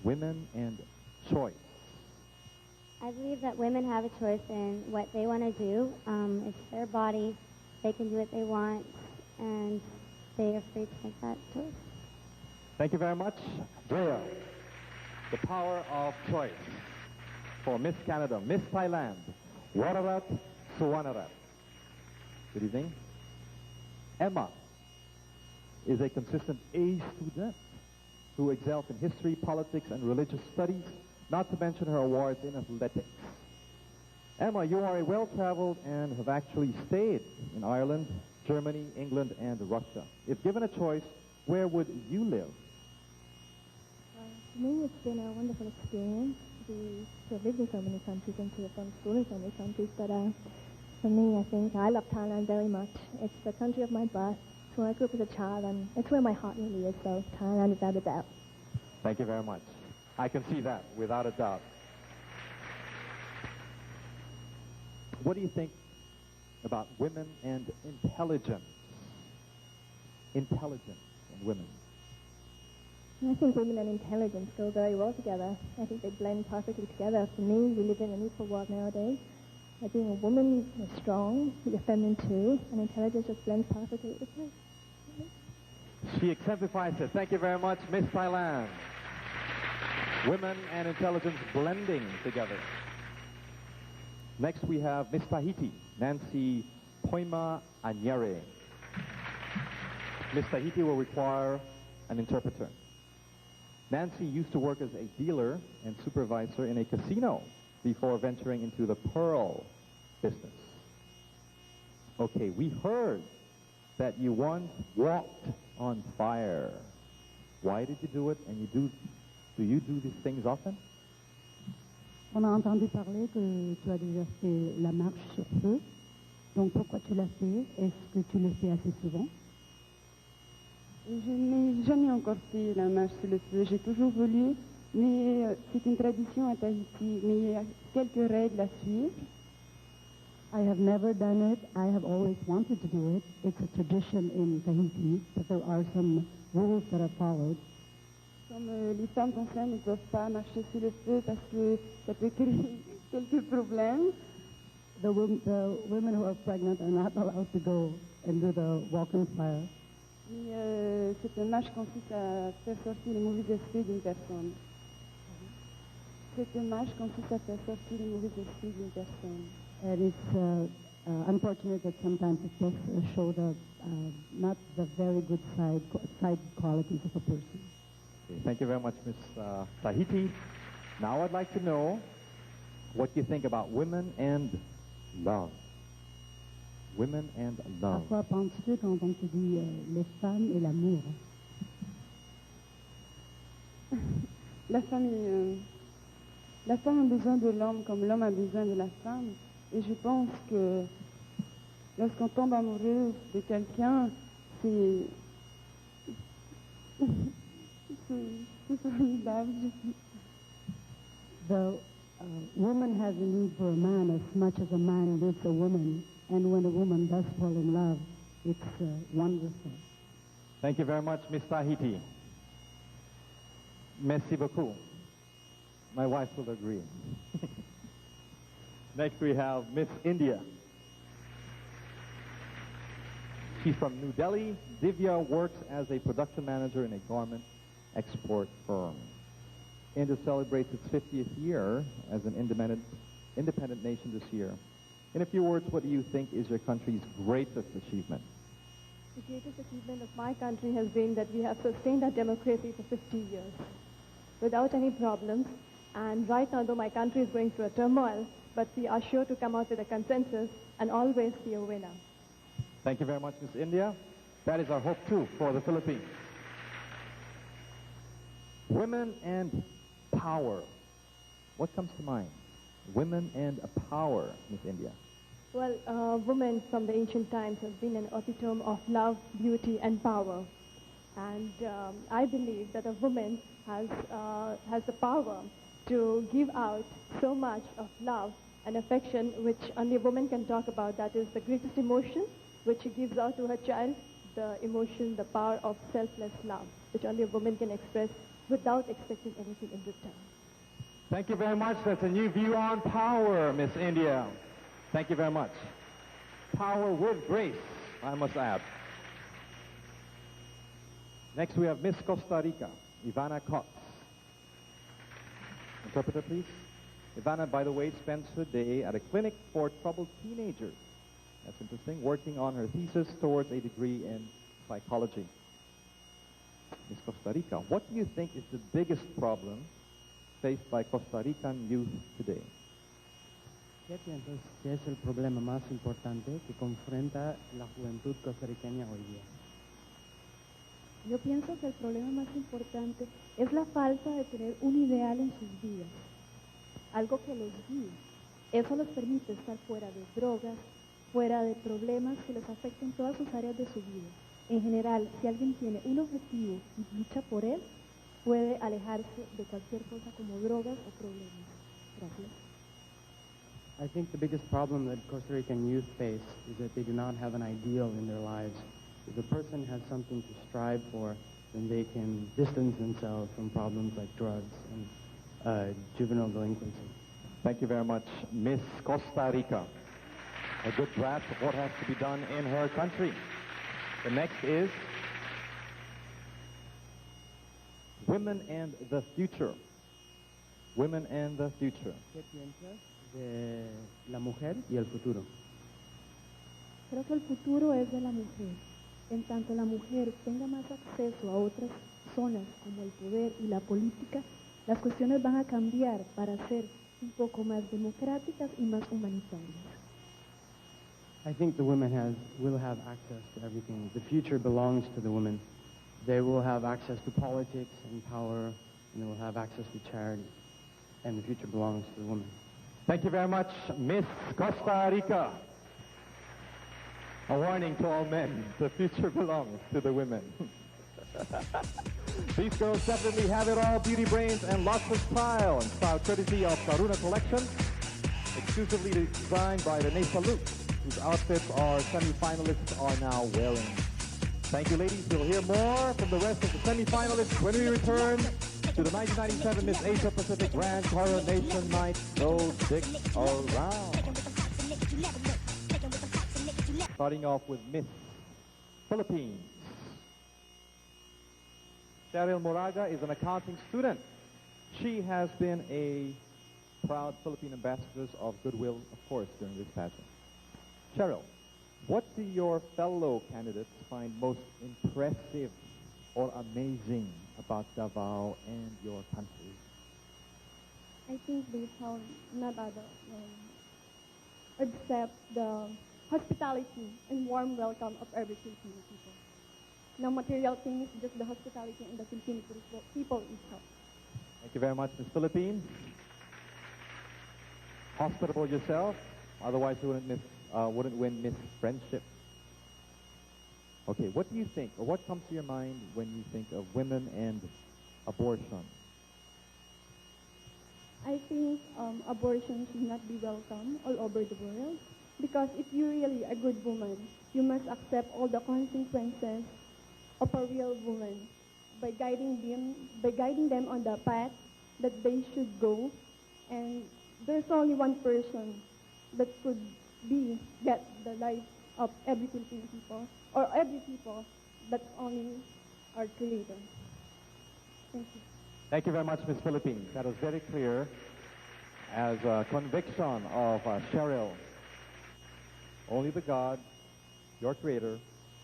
Women and choice. I believe that women have a choice in what they want to do. It's their body. They can do what they want, and they are free to make that choice. Thank you very much. Andrea, the power of choice for Miss Canada, Miss Thailand, Wararat Suwanarat. Good evening. Emma is a consistent A student who excels in history, politics, and religious studies, not to mention her awards in athletics. Emma, you are a well-traveled and have actually stayed in Ireland, Germany, England, and Russia. If given a choice, where would you live? For me, it's been a wonderful experience to have lived in so many countries and to have gone to school in so many countries. But for me, I think I love Thailand very much. It's the country of my birth. It's where I grew up as a child, and it's where my heart really is. So Thailand, without a doubt. Thank you very much. I can see that, without a doubt. What do you think about women and intelligence? Intelligence and women. I think women and intelligence go very well together. I think they blend perfectly together. For me, we live in an equal world nowadays. Being a woman, you're strong, you're feminine too, and intelligence just blends perfectly with me. She exemplifies it. Thank you very much, Miss Thailand. Women and intelligence blending together. Next we have Miss Tahiti, Nancy Poima Anyere. Miss Tahiti will require an interpreter. Nancy used to work as a dealer and supervisor in a casino before venturing into the pearl business. Okay, we heard that you once walked on fire. Why did you do it, and do you do these things often? On a entendu parler que tu as déjà fait la marche sur feu. Donc pourquoi tu l'as fait? Est-ce que tu le fais assez souvent? Je n'ai jamais encore fait la marche sur le feu. J'ai toujours voulu, mais c'est une tradition à Tahiti. Mais il y a quelques règles à suivre. I have never done it. I have always wanted to do it. It's a tradition in Tahiti, but there are some rules that are followed. Comme les femmes enceintes ne peuvent pas marcher sur le feu parce que ça peut créer quelques problèmes. The women who are pregnant are not allowed to go and do the walk on fire. Mais cette marche consiste à faire sortir les mauvais esprits d'une personne. Cette marche consiste à faire sortir les mauvais esprits d'une personne. And it's unfortunate that sometimes it does show the not the very good side qualities of a person. Okay, thank you very much, Miss Tahiti. Now I'd like to know what you think about women and love. Women and love. À quoi penses-tu quand on te dit les femmes et l'amour? La femme a besoin de l'homme comme l'homme a besoin de la femme. Et je pense que lorsqu'on tombe amoureux de quelqu'un, c'est formidable. The woman has a need for a man as much as a man needs a woman. And when a woman does fall in love, it's wonderful. Thank you very much, Miss Tahiti. Merci beaucoup. My wife will agree. Next we have Miss India. She's from New Delhi. Divya works as a production manager in a garment export firm. India celebrates its 50th year as an independent nation this year. In a few words, what do you think is your country's greatest achievement? The greatest achievement of my country has been that we have sustained our democracy for 50 years without any problems. And right now, though my country is going through a turmoil, but we are sure to come out with a consensus and always be a winner. Thank you very much, Miss India. That is our hope, too, for the Philippines. Women and power. What comes to mind? Women and power, Miss India. Well, women from the ancient times have been an epitome of love, beauty, and power. And I believe that a woman has the power to give out so much of love and affection, which only a woman can talk about. That is the greatest emotion, which she gives out to her child, the emotion, the power of selfless love, which only a woman can express without expecting anything in return. Thank you very much. That's a new view on power, Miss India. Thank you very much. Power with grace, I must add. Next we have Miss Costa Rica, Ivana Cox. Interpreter, please. Ivana, by the way, spends her day at a clinic for troubled teenagers. That's interesting. Working on her thesis towards a degree in psychology. Miss Costa Rica, what do you think is the biggest problem faced by Costa Rican youth today? ¿Qué piensas que es el problema más importante que confronta la juventud costarriceña hoy día? Yo pienso que el problema más importante es la falta de tener un ideal en sus vidas, algo que los guíe. Eso les permite estar fuera de drogas, fuera de problemas que les afecten todas sus áreas de su vida. En general, si alguien tiene un objetivo y lucha por él, puede alejarse de cualquier cosa como drogas o problemas. Gracias. I think the biggest problem that Costa Rican youth face is that they do not have an ideal in their lives. If a person has something to strive for, then they can distance themselves from problems like drugs and juvenile delinquency. Thank you very much, Miss Costa Rica. A good grasp of what has to be done in her country. The next is Women and the Future. Women and the Future. ¿Qué piensas de la mujer y el futuro? Creo que el futuro es de la mujer. En tanto la mujer tenga más acceso a otras zonas como el poder y la política, las cuestiones van a cambiar para ser un poco más democráticas y más humanitarias. I think the women will have access to everything. The future belongs to the women. They will have access to politics and power, and they will have access to charity. And the future belongs to the women. Thank you very much, Miss Costa Rica. A warning to all men, the future belongs to the women. These girls definitely have it all, beauty brains and lots of style, and style courtesy of Saruna Collection, exclusively designed by Renee Salute, whose outfits our semi-finalists are now wearing. Thank you, ladies. You'll hear more from the rest of the semi-finalists when we return to the 1997 Miss Asia Pacific Grand Coronation Night. So stick around. Starting off with Miss Philippines. Cheryl Moraga is an accounting student. She has been a proud Philippine ambassador of goodwill, of course, during this pageant. Cheryl, what do your fellow candidates find most impressive or amazing about Davao and your country? I think they have not accept the hospitality and warm welcome of every Filipino people. No material things, just the hospitality and the Filipino people itself. Thank you very much, Miss Philippines. Hospitable yourself, otherwise you wouldn't win Miss Friendship. Okay, what do you think, or what comes to your mind when you think of women and abortion? I think abortion should not be welcome all over the world, because if you're really a good woman, you must accept all the consequences of a real woman by guiding them on the path that they should go. And there's only one person that could get the life of every Filipino people, or every people, that's only our Creator. Thank you. Thank you very much, Miss Philippines. That was very clear as a conviction of Cheryl. Only the God, your Creator,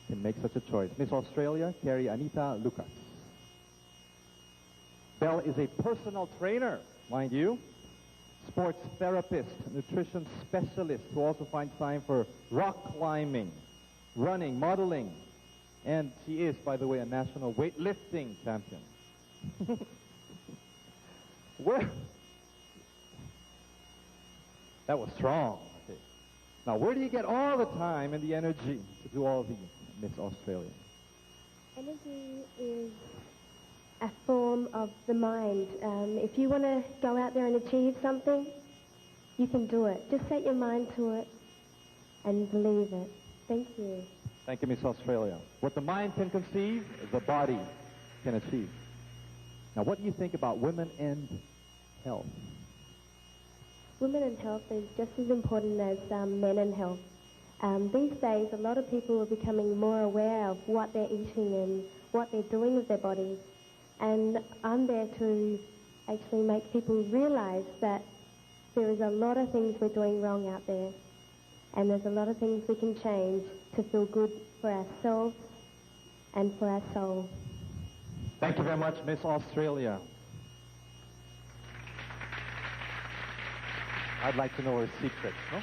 can make such a choice. Miss Australia, Kerry Anita Lucas. Belle is a personal trainer, mind you, sports therapist, nutrition specialist who also finds time for rock climbing, running, modeling, and she is, by the way, a national weightlifting champion. Where? That was strong. Okay. Now, where do you get all the time and the energy to do all these, Miss Australia? Energy is a form of the mind. If you want to go out there and achieve something, you can do it. Just set your mind to it and believe it. Thank you. Thank you, Miss Australia. What the mind can conceive, the body can achieve. Now, what do you think about women and health? Women and health is just as important as men and health. These days, a lot of people are becoming more aware of what they're eating and what they're doing with their bodies. And I'm there to actually make people realize that there is a lot of things we're doing wrong out there. And there's a lot of things we can change to feel good for ourselves and for our soul. Thank you very much, Miss Australia. I'd like to know her secrets, no?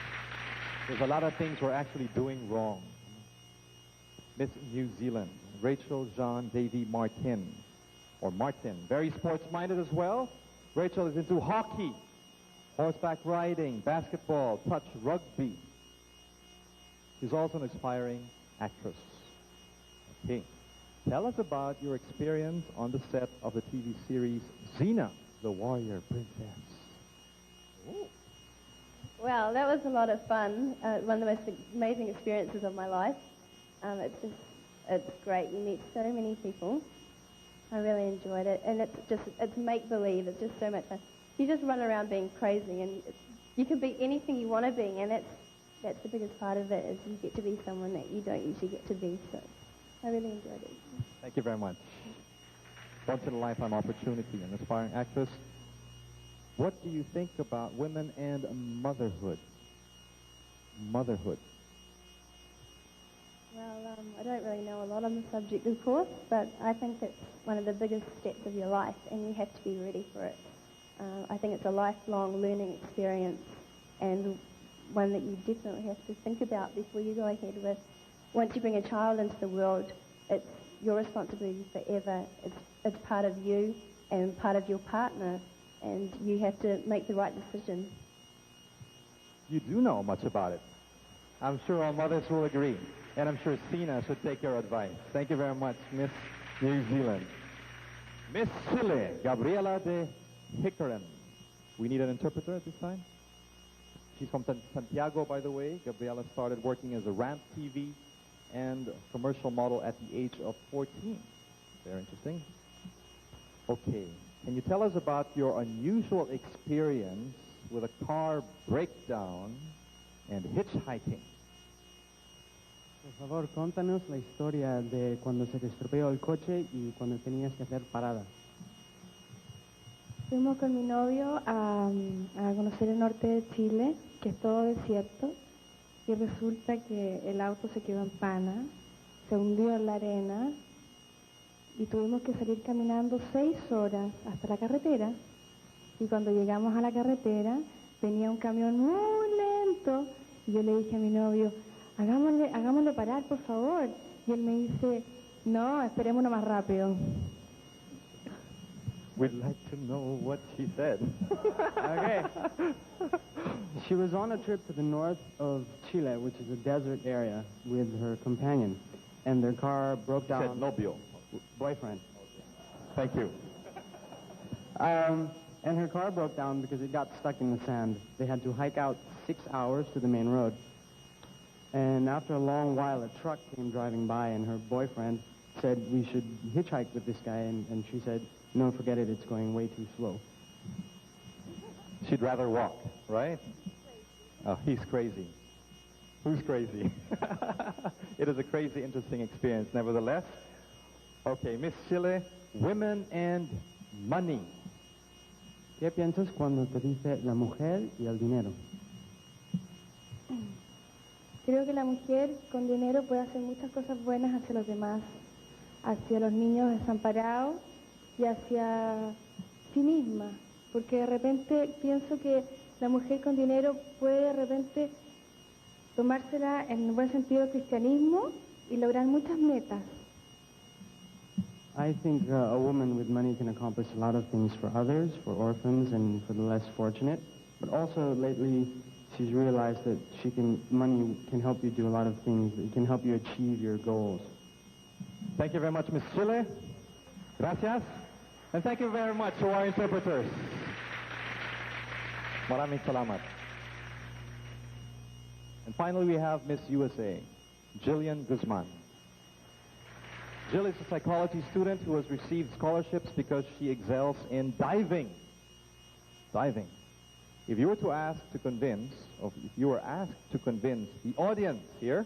There's a lot of things we're actually doing wrong. Miss New Zealand, Rachel Jean Davy Martin, or Martin, very sports-minded as well. Rachel is into hockey, horseback riding, basketball, touch rugby. She's also an aspiring actress. Okay, tell us about your experience on the set of the TV series Xena, the Warrior Princess. Ooh. Well, that was a lot of fun. One of the most amazing experiences of my life. It's great. You meet so many people. I really enjoyed it. And it's make-believe. It's just so much fun. You just run around being crazy, and you can be anything you want to be, and that's the biggest part of it, is you get to be someone that you don't usually get to be. So I really enjoyed it. Thank you very much. Once in a lifetime opportunity, an aspiring actress. What do you think about women and motherhood? Motherhood. Well, I don't really know a lot on the subject, of course, but I think it's one of the biggest steps of your life, and you have to be ready for it. I think it's a lifelong learning experience, and one that you definitely have to think about before you go ahead with. Once you bring a child into the world, it's your responsibility forever. It's part of you and part of your partner, and you have to make the right decision. You do know much about it. I'm sure our mothers will agree, and I'm sure Sina should take your advice. Thank you very much, Miss New Zealand. Miss Chile, Gabriela de Heeekeren. We need an interpreter at this time. She's from Santiago, by the way. Gabriela started working as a ramp TV and commercial model at the age of 14. Very interesting. Okay, can you tell us about your unusual experience with a car breakdown and hitchhiking? Por favor, contanos la historia de cuando se te estropeó el coche y cuando tenías que hacer parada. Fuimos con mi novio a conocer el norte de Chile, que es todo desierto, y resulta que el auto se quedó en pana, se hundió en la arena, y tuvimos que salir caminando 6 horas hasta la carretera, y cuando llegamos a la carretera venía un camión muy lento, y yo le dije a mi novio, hagámosle parar, por favor, y él me dice, no, esperémonos más rápido. We'd like to know what she said. Okay. She was on a trip to the north of Chile, which is a desert area, with her companion, and their car broke down. Said novio. Boyfriend. Thank you. And her car broke down because it got stuck in the sand. They had to hike out 6 hours to the main road. And after a long while, a truck came driving by, and her boyfriend said we should hitchhike with this guy, and she said, no, forget it, it's going way too slow. She'd rather walk, right? Oh, he's crazy. Who's crazy? It is a crazy, interesting experience, nevertheless. Okay, Miss Chile, women and money. ¿Qué piensas cuando te dice la mujer y el dinero? Creo que la mujer con dinero puede hacer muchas cosas buenas hacia los demás, hacia los niños desamparados y hacia sí misma, porque de repente pienso que la mujer con dinero puede de repente tomársela en el buen sentido del cristianismo y lograr muchas metas. I think a woman with money can accomplish a lot of things for others, for orphans and for the less fortunate, but also lately she's realized that money can help you do a lot of things. It can help you achieve your goals. Thank you very much, Ms. Chile. Gracias. And thank you very much to our interpreters. Maraming salamat. And finally, we have Miss USA, Jillian Guzman. Jill is a psychology student who has received scholarships because she excels in diving. Diving. If you were asked to convince the audience here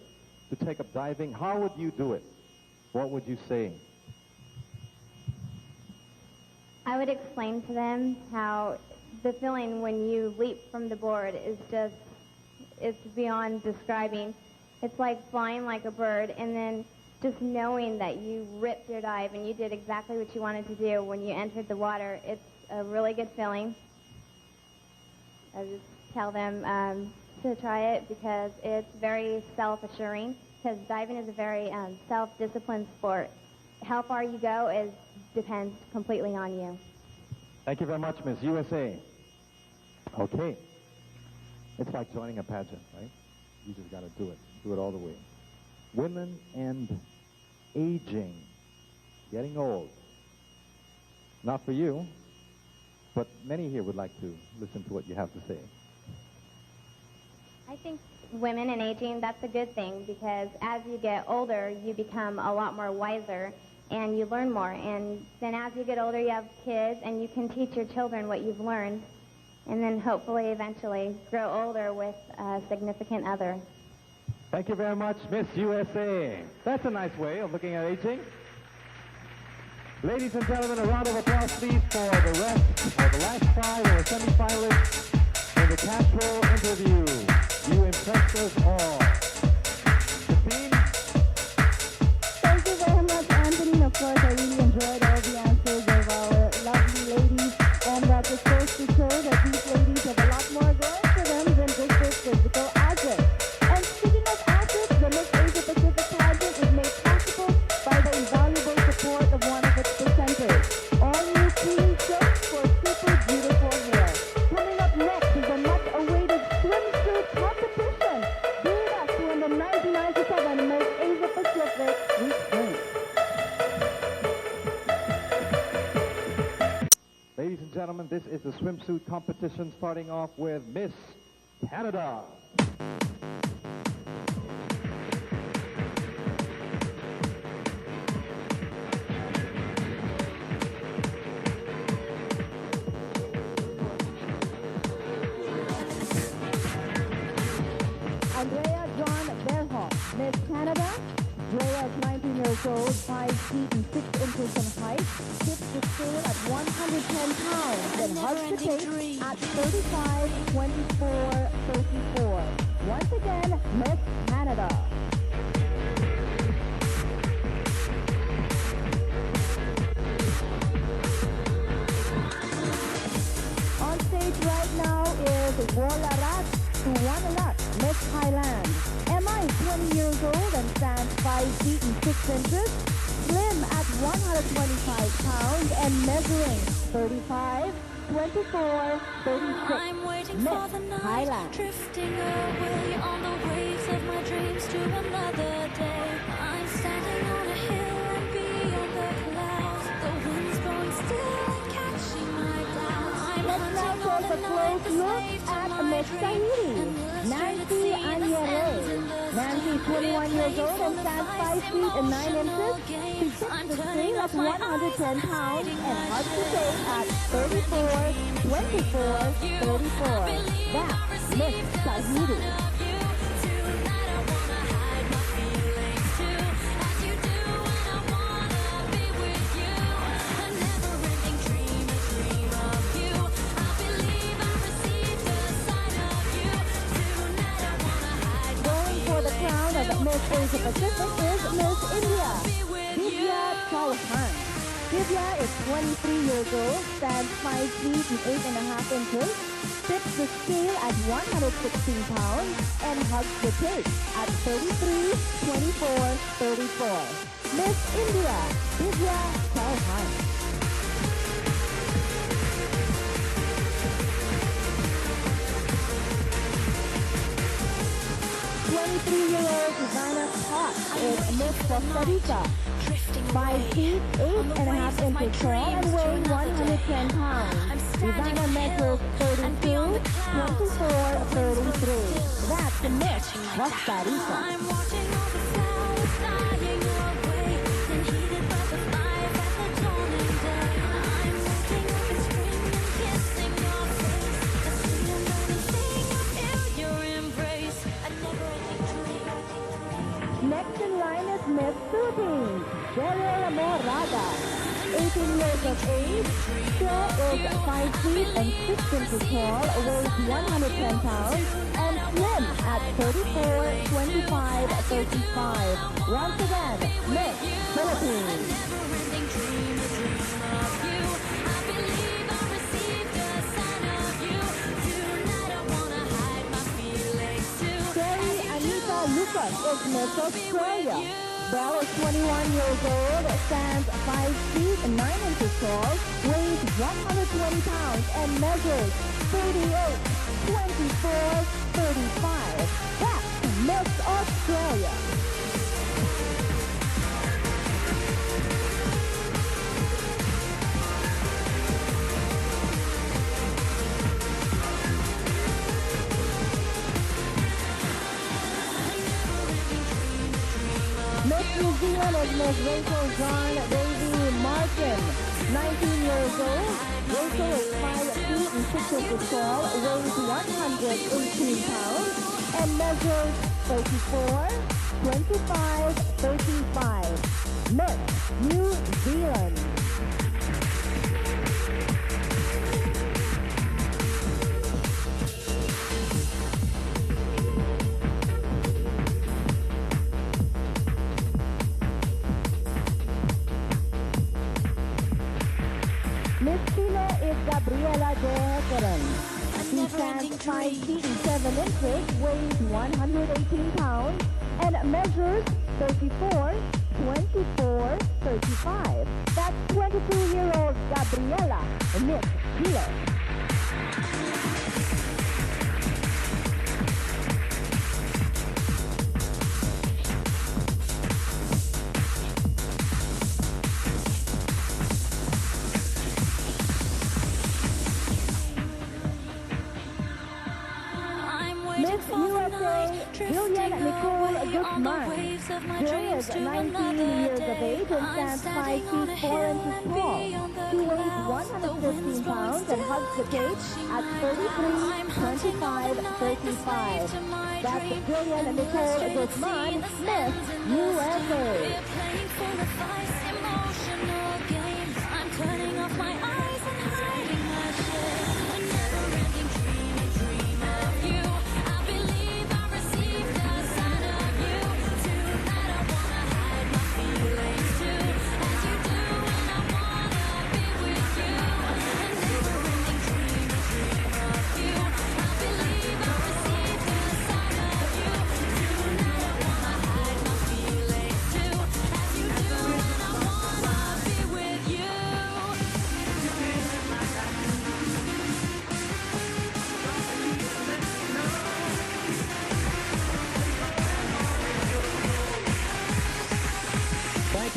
to take up diving, how would you do it? What would you say? I would explain to them how the feeling when you leap from the board is just, it's beyond describing. It's like flying like a bird, and then just knowing that you ripped your dive and you did exactly what you wanted to do when you entered the water. It's a really good feeling. I just tell them to try it because it's very self-assuring, because diving is a very self-disciplined sport. How far you go depends completely on you. Thank you very much, Miss USA. Okay. It's like joining a pageant, right? You just got to do it all the way. Women and aging, getting old. Not for you, but many here would like to listen to what you have to say. I think women and aging, that's a good thing, because as you get older, you become a lot more wiser and you learn more. And then as you get older, you have kids and you can teach your children what you've learned, and then hopefully eventually grow older with a significant other. Thank you very much, Miss USA. That's a nice way of looking at aging. Ladies and gentlemen, a round of applause, please, for the last five or semi-finalists in the casual interview. You impressed us all. Jasmine? Thank you very much, Anthony. Of course, I really enjoyed all the answers of our lovely ladies, and that just goes to show that these ladies have a lot more going for them than just their physical assets. And speaking of assets, the Miss Asia Pacific pageant is made possible by the invaluable support of one of its presenters. All new clean soaps for super beautiful hair. Coming up next is the much-awaited swimsuit competition. Bring us to win the 1997 Miss Asia Pacific Week. Ladies and gentlemen, this is the swimsuit competition, starting off with Miss Canada. Andrea John Verhoel, Miss Canada. Andrea is 19 years old, 5 feet and 6 inches in height, tips the scale at 110 pounds, and hugs the tape at 35, 24, 34. Once again, Miss Canada. On stage right now is Wolarat Suwanalat, Miss Thailand. Emma is 20 years old and stands 5 feet and 6 inches, slim at 125 pounds and measuring 35, 24, 36. Miss Thailand. Drifting away on the waves of my dreams to another day. I'm standing on a hill and beyond the clouds. The wind's blowing still and catching my clouds. Let's now take a close look at Miss Tahiti, Nan Gee Tan. Nancy is 21 years old and stands 5 feet and 9 inches. She sits the scale at 110 pounds and hugs the tape at 34, 24, 34. That's Miss Tahiti. Miss Asia Pacific is Miss India, Divya Chauhan. Divya is 23 years old, stands 5 feet and 8.5 inches, tips the scale at 116 pounds, and hugs the tape at 33, 24, 34. Miss India, Divya Chauhan. 23-year-old Ivannia is Miss Costa Rica. 5 feet, 8.5 inches tall and weighing 110 pounds. Ivannia measures 32, 24, 33. That's the Miss Costa Rica. Next in line is Miss Philippines, Gabriela Morada. 18 years of age, still is 5 feet and 6 inches tall, weighs 110 pounds, and slim at 34, 25, 35. Once again, Miss Philippines. Kerry Anita Lucas is Miss Australia. Belle is 21 years old, stands 5 feet and 9 inches tall, weighs 120 pounds, and measures 38, 24, 35. That's Miss Australia. Miss New Zealand is Miss Rachel John Davy Martin, 19 years old. Rachel is 5 feet and 6 inches tall, weighs 118 pounds, and measures 34, 25, 35. Miss New Zealand. Miss Chile is Gabriela de Heeekeren. She stands 5 feet and 7 inches, weighs 118 pounds, and measures 34, 24, 35. That's 22-year-old Gabriela, Miss Chile. Miss USA, Jillian Guzman. Jill is 19 years of age and stands 5 feet 4 inches tall. She weighs 115 pounds and hugs the cage at 33, 25, 35. That's Jillian Guzman, Miss USA.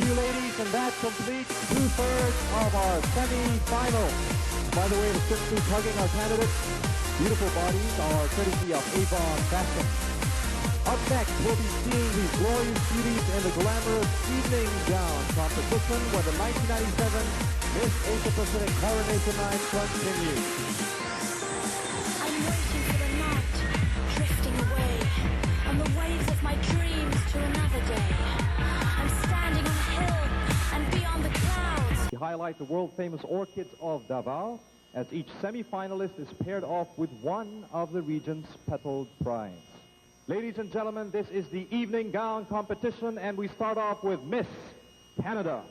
Ladies, and that completes 2/3 of our semi-final. By the way, the swimsuit hugging our candidates, beautiful bodies are courtesy of Avon Fashion. Up next, we'll be seeing these glorious beauties in the glamorous evening gown competition where the 1997 Miss Asia Pacific Coronation Night continues. I'm waiting for the night, drifting away on the waves of my dreams to another day. I'm standing on a hill and beyond the clouds. We highlight the world-famous orchids of Davao as each semi-finalist is paired off with one of the region's petaled prize. Ladies and gentlemen, this is the evening gown competition, and we start off with Miss Canada.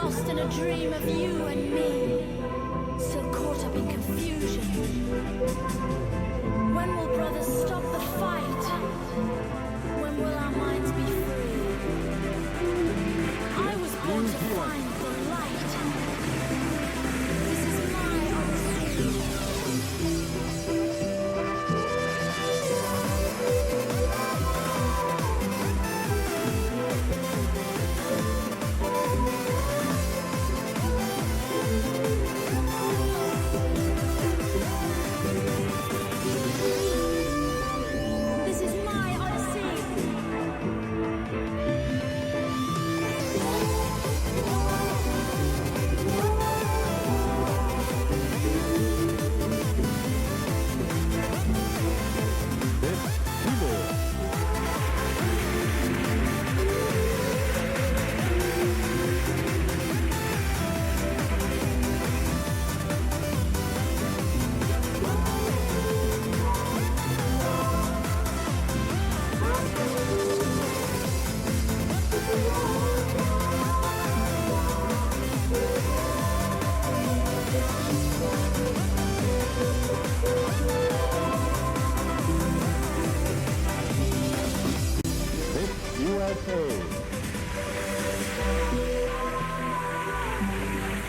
lost in a dream of you and me, still caught up in confusion. When will brothers stop the fight? When will our minds be free? I was born to find the light. This is my odyssey.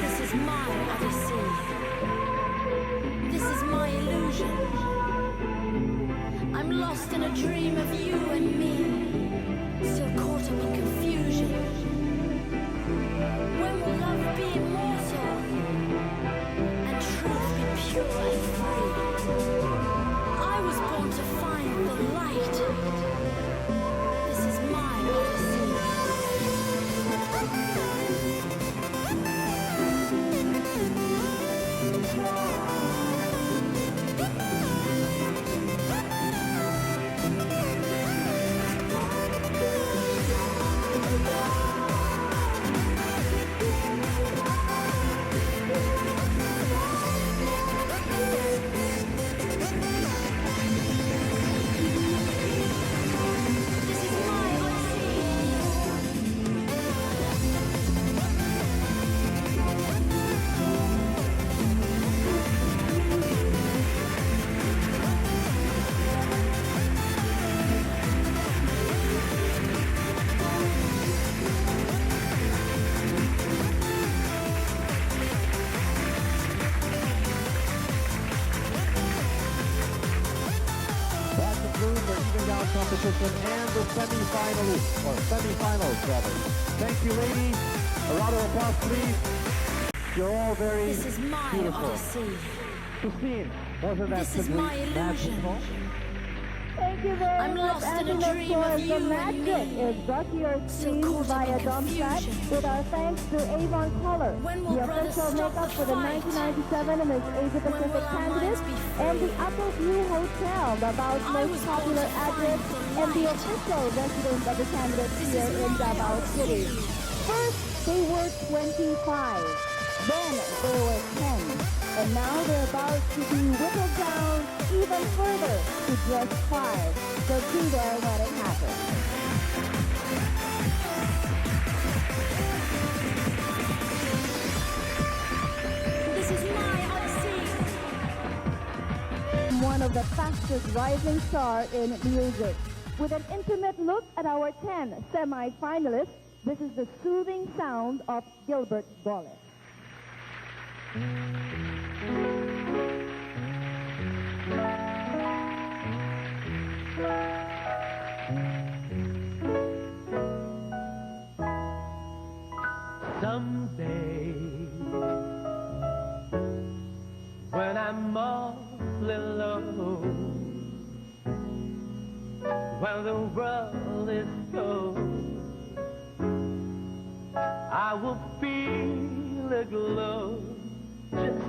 This is my odyssey. This is my illusion. I'm lost in a dream of you and me, still caught up in confusion. When will love be immortal and truth be pure and free? I was born to find the light. This is my odyssey. Competition and the semi-finalists, or semi-finals rather. Thank you, ladies. A round of applause, please. You're all very This is my beautiful. odyssey. Christine, wasn't that This is my simply illusion. magical? Thank you very I'm much, lost in a Angela. dream of The you and magic me. is brought to your Still screen caught up via in Dom Chat confusion. with our thanks to Avon Color, When will the brothers official stop makeup the for the fight? 1997 Miss Asia When Pacific will our candidates, minds be and the free? Apple View Hotel, the about I most was born popular to find address, the and the light. official residence of the candidates This here is in my Davao City. odyssey. First, they were 25. Then they were 10. And now they're about to be whittled down even further to just 5. So be there when it happens. This is my odyssey. One of the fastest rising stars in music. With an intimate look at our 10 semi-finalists, this is the soothing sound of Gilbert Wallace. Someday, when I'm all alone, when the world is cold, I will feel a glow just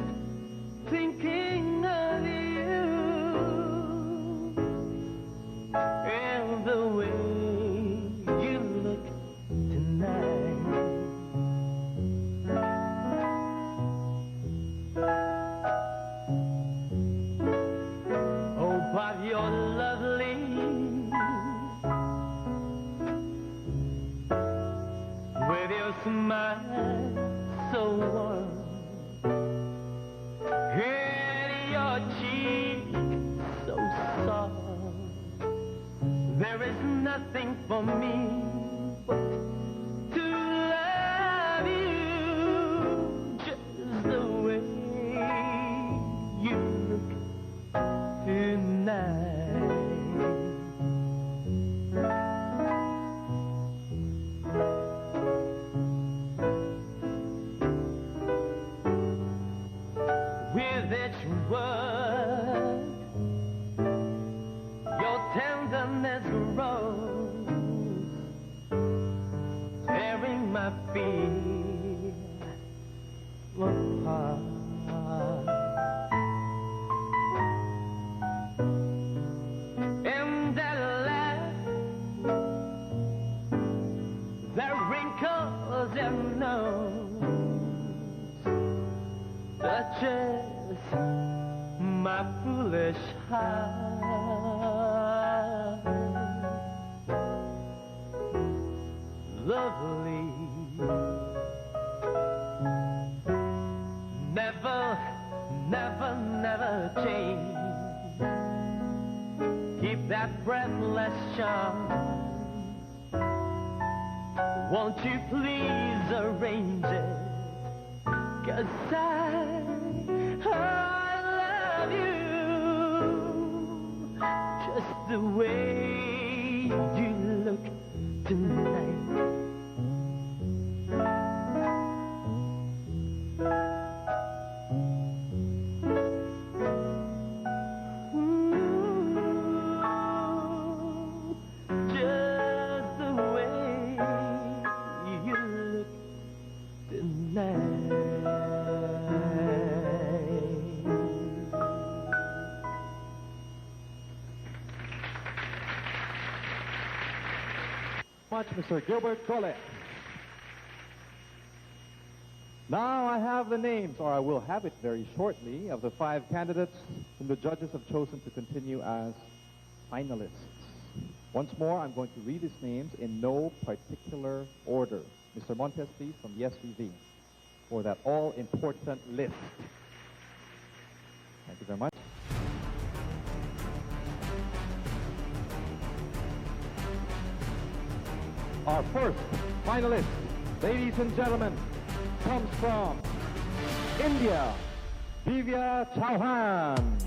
thinking of you and the way you look tonight. Oh, but you're lovely. With your smile so warm, and your cheek so soft. There is nothing for me but to love you just the way you look tonight. With each word, your tenderness grows, tearing my fear apart. And that laugh, that wrinkles and nose touches my foolish heart. Lovely, never, never, never change. Keep that breathless charm. Won't you please arrange it? 'Cause I love you just the way you look tonight. Just the way you look tonight. Much, Mr. Gilbert Cole. Now I have the names, or I will have it very shortly, of the 5 candidates whom the judges have chosen to continue as finalists. Once more, I'm going to read these names in no particular order. Mr. Montes, please, from the SVV, for that all-important list. Thank you very much. Our first finalist, ladies and gentlemen, comes from India, Divya Chauhan.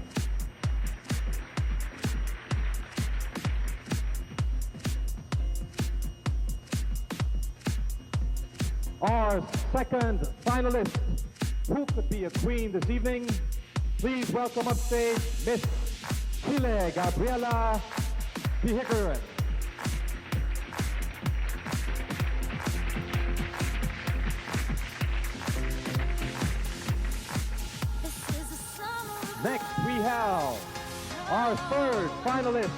Our second finalist, who could be a queen this evening, please welcome up stage Miss CHILE, Gabriela Heeekeren. Next, we have our third finalist,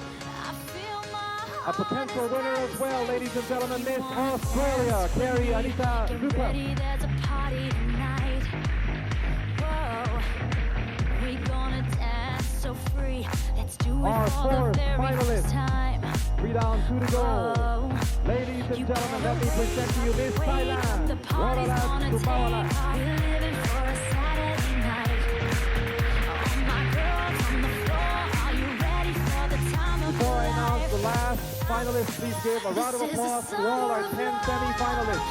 a potential winner as well, ladies and gentlemen, Miss Australia, Kerry, Anita, Luca. Our fourth finalist, 3 down, 2 to go. Ladies and gentlemen, let me present to you Miss Thailand, Roralat Sumawala. Before I announce the last finalist, please give a round of applause to all our 10 semi-finalists.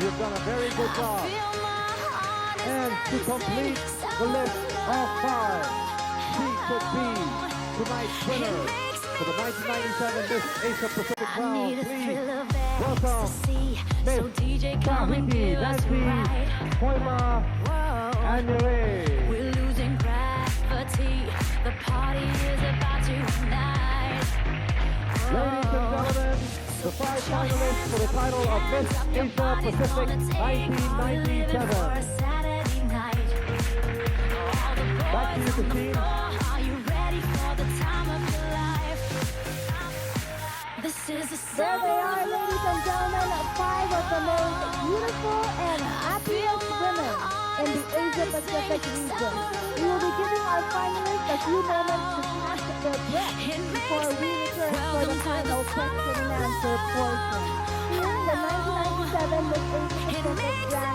You've done a very good job. And to complete the list of 5, she could be tonight's winner for the 1997 Miss Asia Pacific Crown. Please welcome Miss Tahiti, Nancy, Koima, Andrea. We're losing gravity. The party is about to ignite. Ladies and gentlemen, the 5 finalists for the title of Miss Asia Pacific 1997. Back to you, Christine. Are you ready for the time of your life? This is the There they are, ladies and gentlemen, 5 of the most beautiful and happiest women in the Asia Pacific region. We will be giving our finalists a few moments to catch their breath before we return for the final question and answer portion. Here, the 1997 Miss Asia Pacific Grand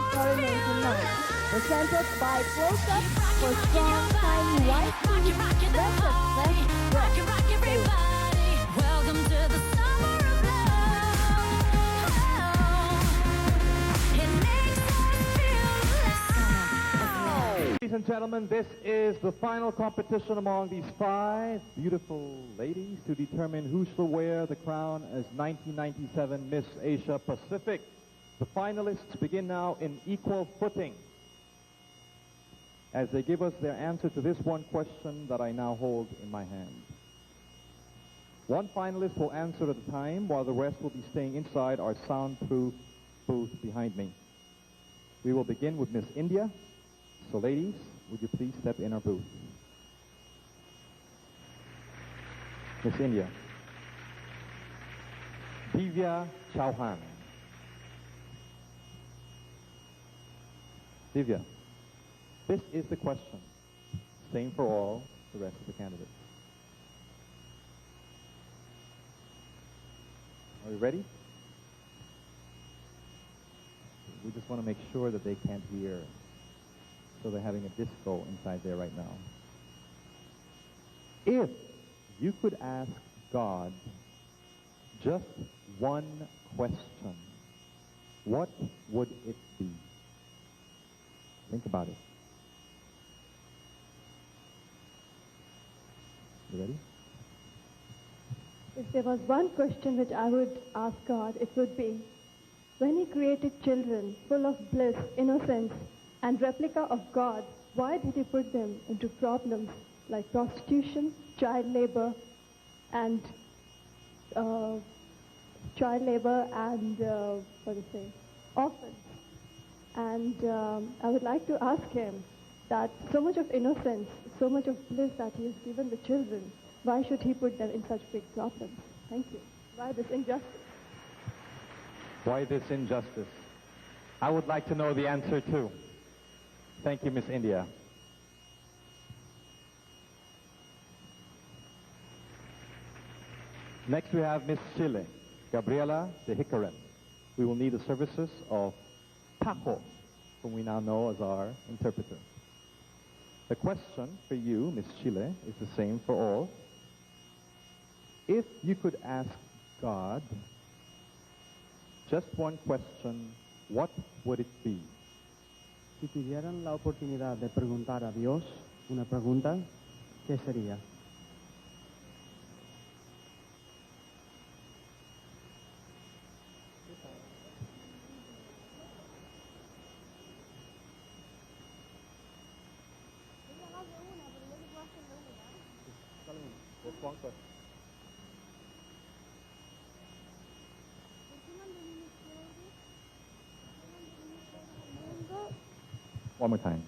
Hye-Leon. Presented by Close-Up for strong, tiny white teeth. Welcome to the summer of love. It makes us feel alive. Ladies and gentlemen, this is the final competition among these 5 beautiful ladies to determine who shall wear the crown as 1997 Miss Asia Pacific. The finalists begin now in equal footing as they give us their answer to this one question that I now hold in my hand. One finalist will answer at a time while the rest will be staying inside our soundproof booth behind me. We will begin with Miss India. So ladies, would you please step in our booth? Miss India. Divya Chauhan. Divya, this is the question. Same for all the rest of the candidates. Are you ready? We just want to make sure that they can't hear. So they're having a disco inside there right now. If you could ask God just one question, what would it be? Think about it. You ready? If there was one question which I would ask God, it would be, when He created children full of bliss, innocence, and replica of God, why did He put them into problems like prostitution, child labor, and orphans? And I would like to ask Him that so much of innocence, so much of bliss that He has given the children, why should He put them in such big problems? Thank you. Why this injustice? Why this injustice? I would like to know the answer too. Thank you, Miss India. Next we have Miss Chile, Gabriela de Heeekeren. We will need the services of Tajo, whom we now know as our interpreter. The question for you, Miss Chile, is the same for all. If you could ask God just one question, what would it be? Si tuvieran la oportunidad de preguntar a Dios una pregunta, ¿qué sería? One more time.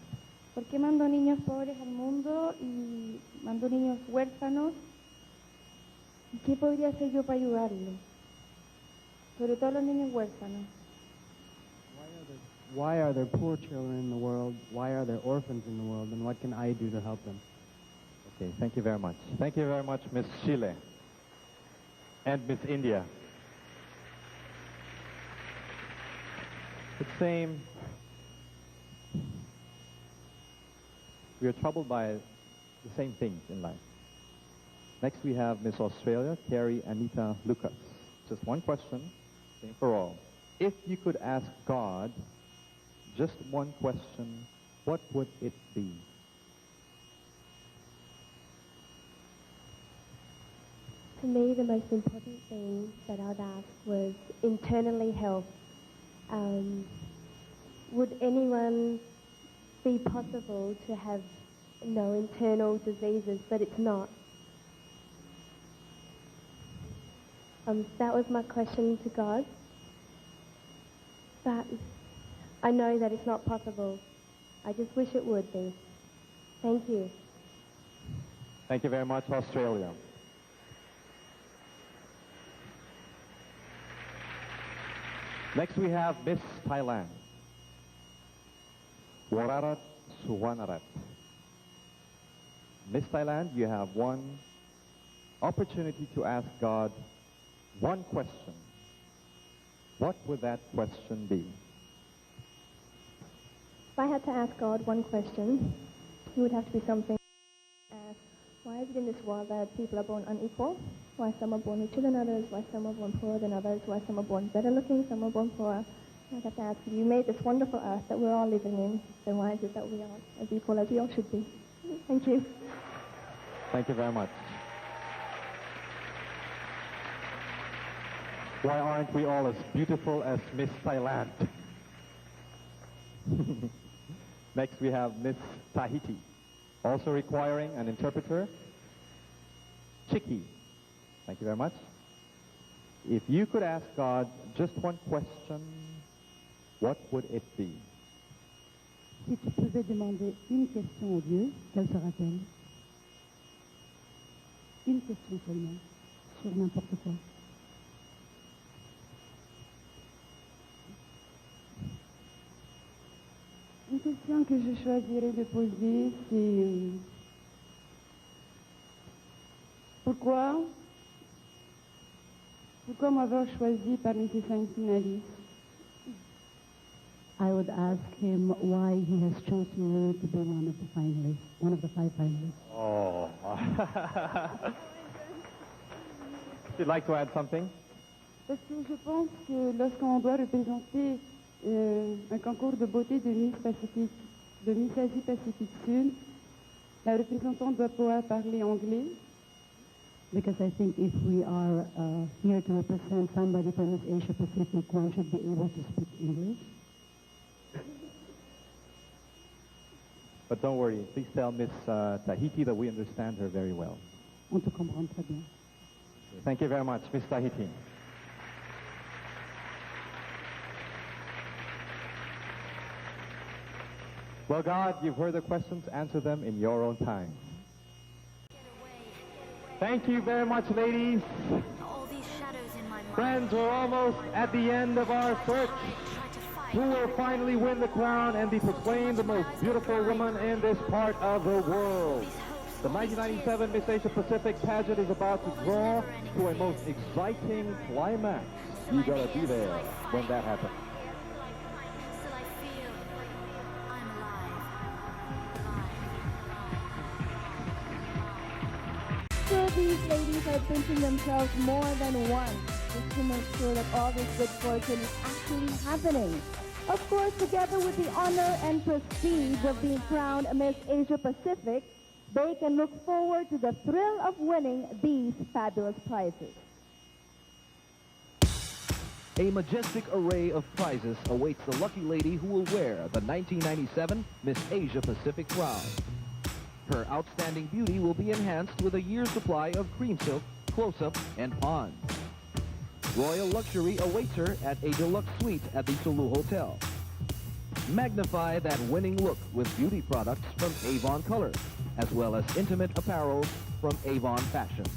¿Por qué mandó niños pobres al mundo y mandó niños huérfanos? ¿Y qué podría hacer yo para ayudarlos? Sobre todo los niños huérfanos. Why are there poor children in the world? Why are there orphans in the world? And what can I do to help them? Okay, thank you very much. Thank you very much, Miss Chile and Miss India. It's same. We are troubled by the same things in life. Next we have Miss Australia, Kerry, Anita, Lucas. Just one question, same for all. If you could ask God just one question, what would it be? To me, the most important thing that I'd ask was internally health. Would anyone be possible to have no internal diseases, but it's not? That was my question to God. But I know that it's not possible. I just wish it would be. Thank you. Thank you very much, Australia. Next we have Miss Thailand, Wararat Suwanarat. Miss Thailand, you have one opportunity to ask God one question. What would that question be? If I had to ask God one question, it would have to be something as, why is it in this world that people are born unequal? Why some are born richer than others? Why some are born poorer than others? Why some are born better looking? Some are born poorer? I'd have to ask, if you made this wonderful earth that we're all living in, then why is it that we are as equal as we all should be? Thank you. Thank you very much. Why aren't we all as beautiful as Miss Thailand? Next we have Miss Tahiti, also requiring an interpreter, Chiki. Thank you very much. If you could ask God just one question, what would it be? Si tu pouvais demander une question au Dieu, quelle sera-t-elle? Une question seulement, sur n'importe quoi. Une question que je choisirais de poser, c'est pourquoi m'avoir choisi parmi ces 5 finalistes? I would ask him why he has chosen me to be one of the finalists, one of the 5 finalists. Oh. You'd like to add something? Parce que je pense que lorsqu'on doit représenter un concours de beauté de Miss Pacifique, de Miss Asie Pacifique Sud, la représentante doit pouvoir parler anglais. Because I think if we are here to represent somebody from Miss Asia Pacific, one should be able to speak English. But don't worry, please tell Miss Tahiti that we understand her very well. On te comprend très bien. Thank you very much, Miss Tahiti. Well, God, you've heard the questions. Answer them in your own time. Thank you very much, ladies. Friends, we're almost at the end of our search. Who will finally win the crown and be proclaimed the most beautiful woman in this part of the world? The 1997 Miss Asia Pacific pageant is about to draw to a most exciting climax. You gotta be there when that happens. So these ladies are pinching themselves more than once just to make sure that all this good fortune is actually happening. Of course, together with the honor and prestige of being crowned Miss Asia Pacific, they can look forward to the thrill of winning these fabulous prizes. A majestic array of prizes awaits the lucky lady who will wear the 1997 Miss Asia Pacific crown. Her outstanding beauty will be enhanced with a year's supply of cream silk, close-up, and ponds. Royal luxury awaits her at a deluxe suite at the Sulu Hotel. Magnify that winning look with beauty products from Avon Color, as well as intimate apparel from Avon Fashions.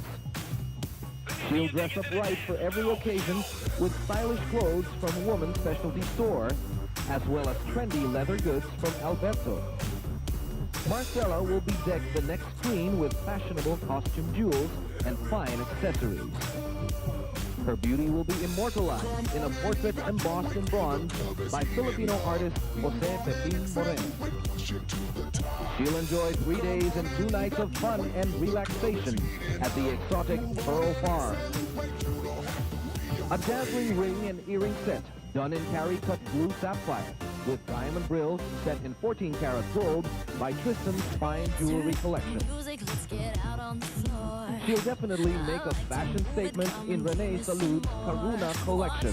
She'll dress up right for every occasion with stylish clothes from Woman's Specialty Store, as well as trendy leather goods from Alberto. Marcella will bedeck the next queen with fashionable costume jewels and fine accessories. Her beauty will be immortalized in a portrait embossed in bronze by Filipino artist Jose Pepin Moreno. She'll enjoy 3 days and 2 nights of fun and relaxation at the exotic Pearl Farm. A dazzling ring and earring set done in Kerry-cut blue sapphire with diamond brills set in 14-karat gold by Tristan's Fine Jewelry Collection. She'll definitely make a fashion statement in Rene Salud's Karuna collection.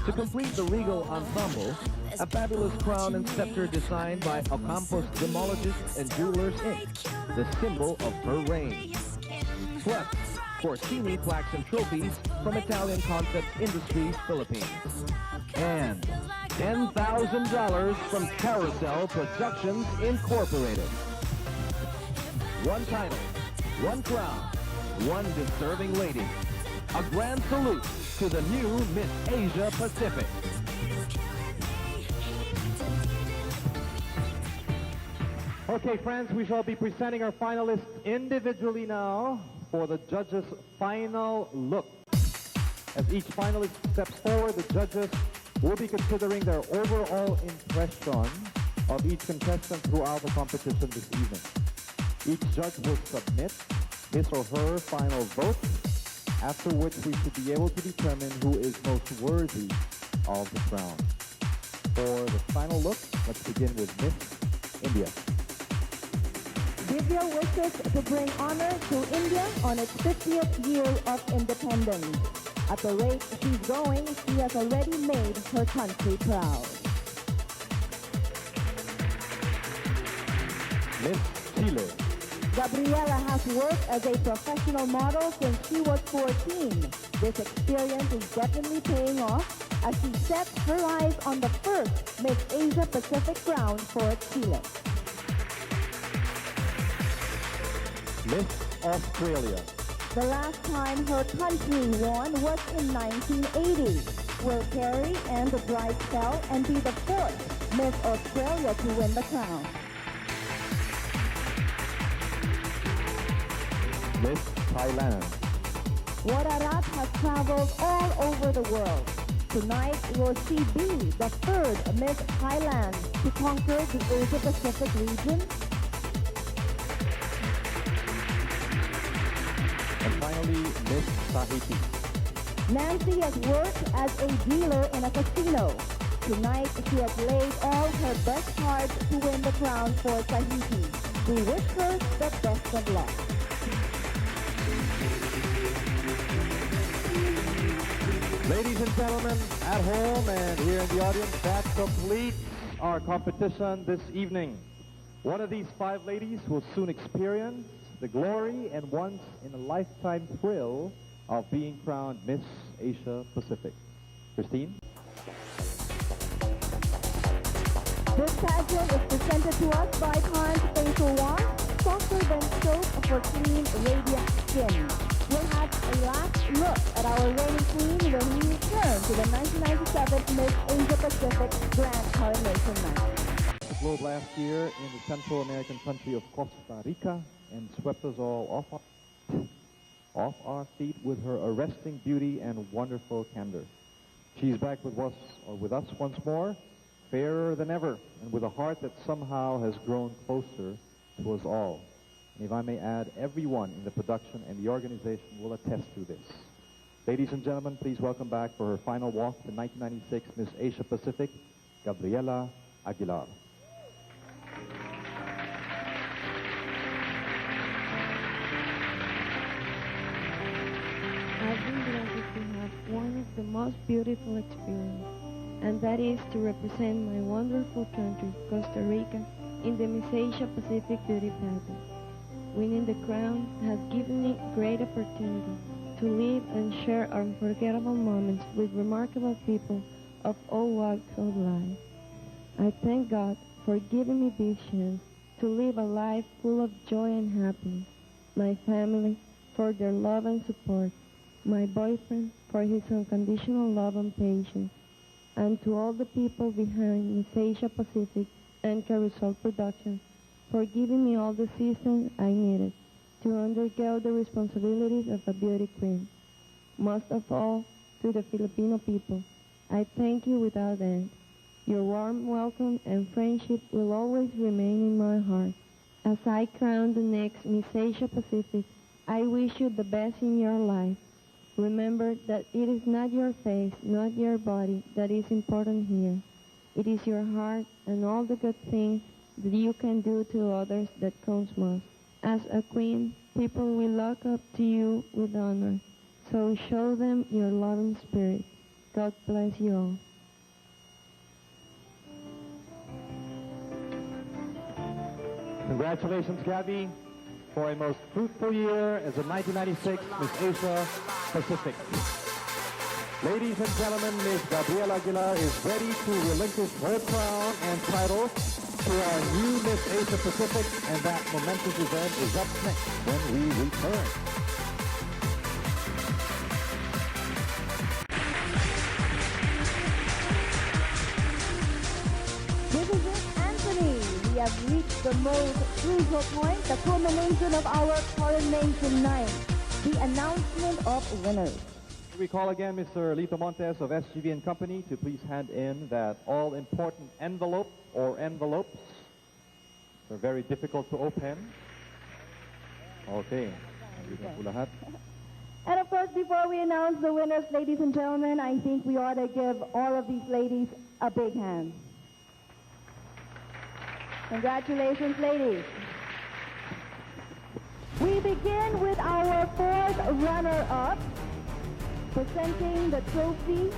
To complete the regal ensemble, a fabulous crown and scepter designed by Ocampos Gemologists and Jewelers Inc., the symbol of her reign. Plus, Corsini plaques and trophies from Italian Concept Industries Philippines. And $10,000 from Carousel Productions Incorporated. One title, one crown, one deserving lady. A grand salute to the new Miss Asia Pacific. Okay, friends, we shall be presenting our finalists individually now for the judges' final look. As each finalist steps forward, the judges We'll be considering their overall impression of each contestant throughout the competition this evening. Each judge will submit his or her final vote, after which we should be able to determine who is most worthy of the crown. For the final look, let's begin with Miss India. Divya wishes to bring honor to India on its 50th year of independence. At the rate she's going, she has already made her country proud. Miss Chile. Gabriela has worked as a professional model since she was 14. This experience is definitely paying off as she sets her eyes on the first Miss Asia Pacific crown for Chile. Miss Australia. The last time her country won was in 1980. Will Kerry and the bride fell and be the fourth Miss Australia to win the crown? Miss Thailand. Wadarat has traveled all over the world. Tonight, will she be the third Miss Thailand to conquer the Asia-Pacific region? And finally, Miss Tahiti. Nancy has worked as a dealer in a casino. Tonight, she has laid all her best cards to win the crown for Tahiti. We wish her the best of luck. Ladies and gentlemen, at home and here in the audience, that completes our competition this evening. One of these 5 ladies will soon experience the glory and once-in-a-lifetime thrill of being crowned Miss Asia Pacific. Christine? This pageant is presented to us by Paiz Facial Wash, softer than soap for clean, radiant skin. We'll have a last look at our reigning queen when we return to the 1997 Miss Asia Pacific Grand Coronation Night. The globe last year in the Central American country of Costa Rica and swept us all off our feet with her arresting beauty and wonderful candor. She's back with us once more, fairer than ever, and with a heart that somehow has grown closer to us all. And if I may add, everyone in the production and the organization will attest to this. Ladies and gentlemen, please welcome back for her final walk, the 1996 Miss Asia Pacific, Gabriela Aguilar. I've been blessed to have one of the most beautiful experiences, and that is to represent my wonderful country, Costa Rica, in the Miss Asia Pacific Beauty Pageant. Winning the crown has given me great opportunity to live and share unforgettable moments with remarkable people of all walks of life. I thank God for giving me this chance to live a life full of joy and happiness, my family for their love and support, my boyfriend for his unconditional love and patience, and to all the people behind Miss Asia Pacific and Carousel Productions for giving me all the assistance I needed to undergo the responsibilities of a beauty queen. Most of all, to the Filipino people, I thank you without end. Your warm welcome and friendship will always remain in my heart. As I crown the next Miss Asia Pacific, I wish you the best in your life. Remember that it is not your face, not your body that is important here. It is your heart and all the good things that you can do to others that counts most. As a queen, people will look up to you with honor. So show them your loving spirit. God bless you all. Congratulations, Gabby, for a most fruitful year as a 1996 Miss Asia Pacific. Ladies and gentlemen, Miss Gabriela Aguilar is ready to relinquish her crown and title to our new Miss Asia Pacific, and that momentous event is up next when we return. This is it, Anthony. We have reached the most crucial point, the culmination of our coronation night, the announcement of winners. we call again Mr. Lito Montes of SGV and Company to please hand in that all-important envelope or envelopes. They're very difficult to open. Okay. And of course, before we announce the winners, ladies and gentlemen, I think we ought to give all of these ladies a big hand. Congratulations, ladies. We begin with our fourth runner-up, presenting the trophy,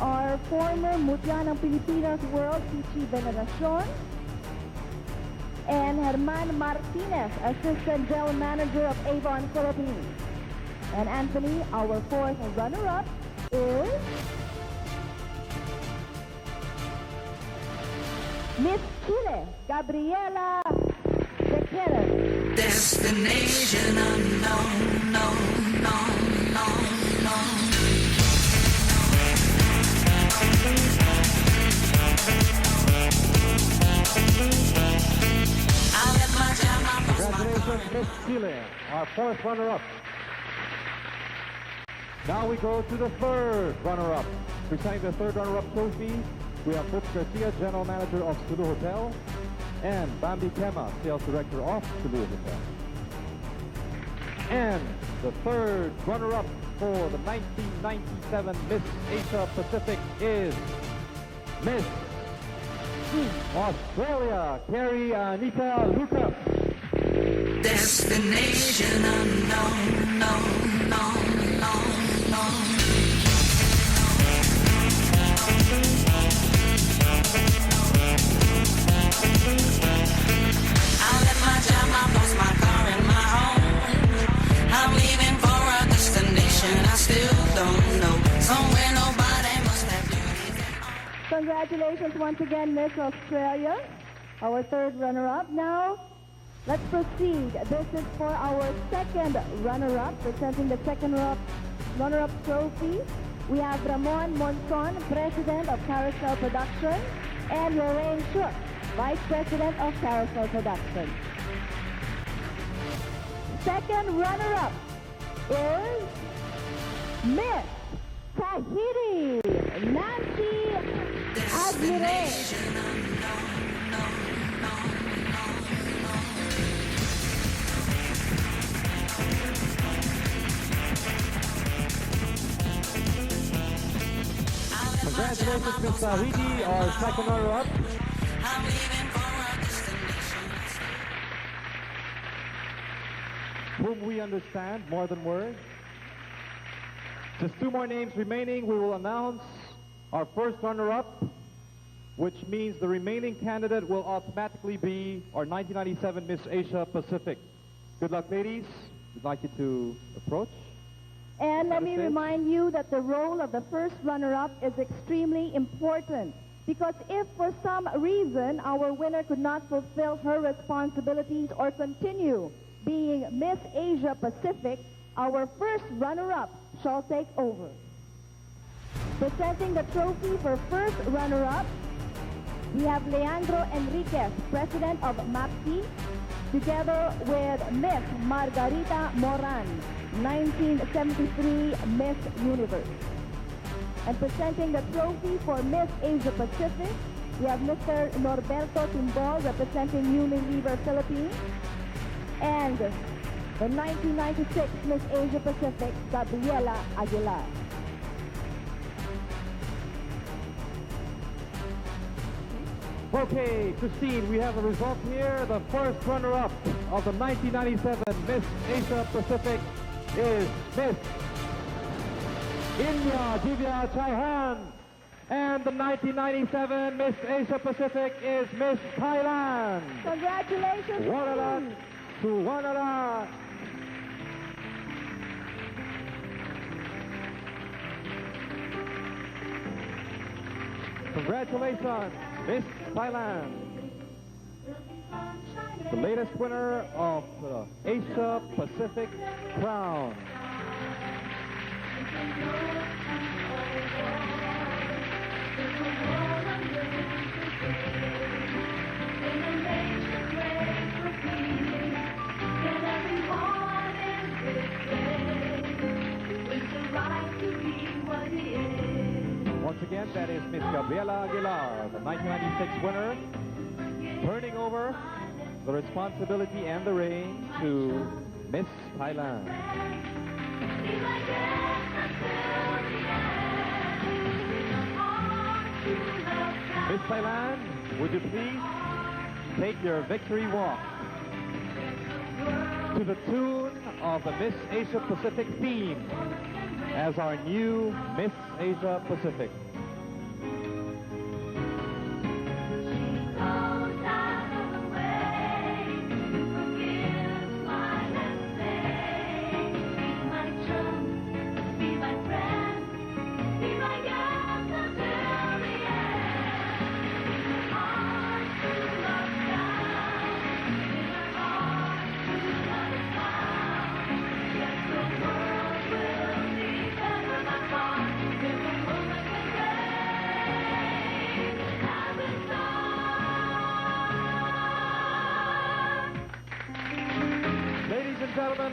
our former Mutya ng Pilipinas World Pichi Veneracion, and Herman Martinez, Assistant General Manager of Avon Philippines. And Anthony, our fourth runner-up, is Miss Chile, Gabriela de Kerry. Destination unknown, no, no, no, no. Congratulations, Miss Chile, our fourth runner-up. Now we go to the third runner-up. Presenting the third runner-up trophy, we have Butch Garcia, General Manager of Sulu Hotel, and Bambi Kema, Sales Director of Sulu Hotel. And the third runner-up for the 1997 Miss Asia Pacific is Miss Australia, Kerry Anita Lucas. Destination unknown, no, no, no, no. I left my job, I lost my car and my home. I'm leaving for a destination I still don't know. Somewhere nobody must have beauty. Congratulations once again, Miss Australia, our third runner-up. Now, let's proceed. This is for our second runner-up, presenting the second runner-up trophy. We have Ramon Monson, President of Carousel Production, and Lorraine Shook, Vice President of Carousel Production. Second runner-up is Miss Tahiti, Nancy Admire. Congratulations, Miss Tahiti, our second runner-up. Whom we understand more than words. Just two more names remaining. We will announce our first runner-up, which means the remaining candidate will automatically be our 1997 Miss Asia Pacific. Good luck, ladies. We'd like you to approach. And let me remind you that the role of the first runner-up is extremely important, because if for some reason our winner could not fulfill her responsibilities or continue being Miss Asia Pacific, our first runner-up shall take over. Presenting the trophy for first runner-up, we have Leandro Enriquez, President of MAPCI, together with Miss Margarita Moran, 1973 Miss Universe. And presenting the trophy for Miss Asia Pacific, we have Mr. Norberto Timbol, representing Unilever Philippines, and the 1996 Miss Asia Pacific, Gabriela Aguilar. Okay, Christine, we have the result here. The first runner-up of the 1997 Miss Asia Pacific is Miss India Divya Chaihan. And the 1997 Miss Asia Pacific is Miss Thailand. Congratulations. Wanara to Wanara. Congratulations, Miss Thailand. The latest winner of the Asia Pacific crown. With the right to be Gabriela Aguilar, the 1996 winner, turning over the responsibility and the reins to Miss Thailand. Miss Thailand, would you please take your victory walk to the tune of the Miss Asia Pacific theme as our new Miss Asia Pacific. Gentlemen,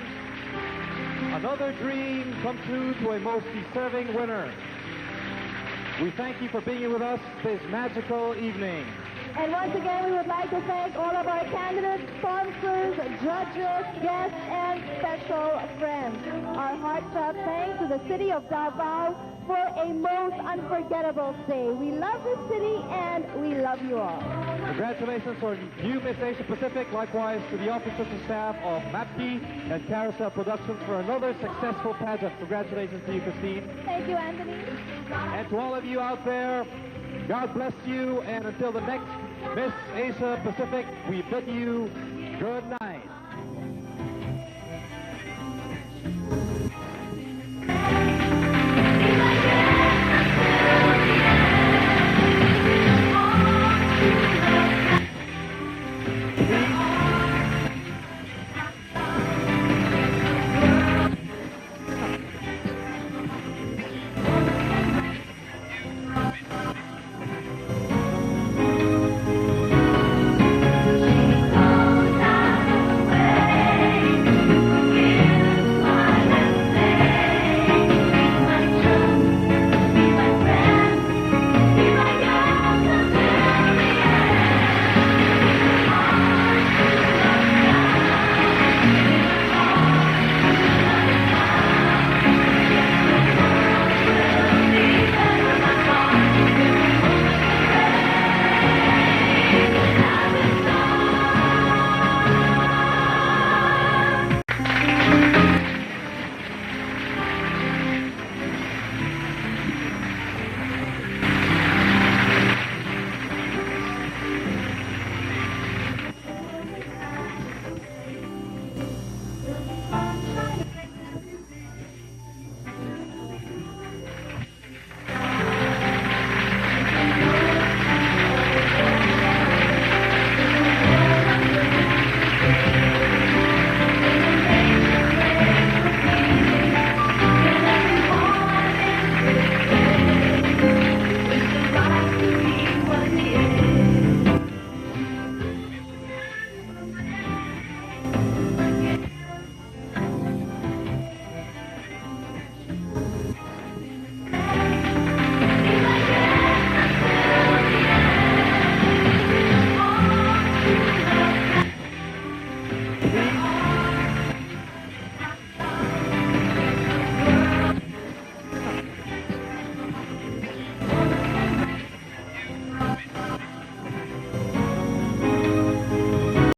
another dream come true to a most deserving winner. We thank you for being with us this magical evening. And once again, we would like to thank all of our candidates, sponsors, judges, guests, and special friends. Our heartfelt thanks to the city of Davao for a most unforgettable stay. We love this city and we love you all. Congratulations for new Miss Asia Pacific. Likewise to the officers and staff of MAPKI and Carousel Productions for another successful pageant. Congratulations to you, Christine. Thank you, Anthony. And to all of you out there, God bless you. And until the next Miss Asia Pacific, we bid you good night.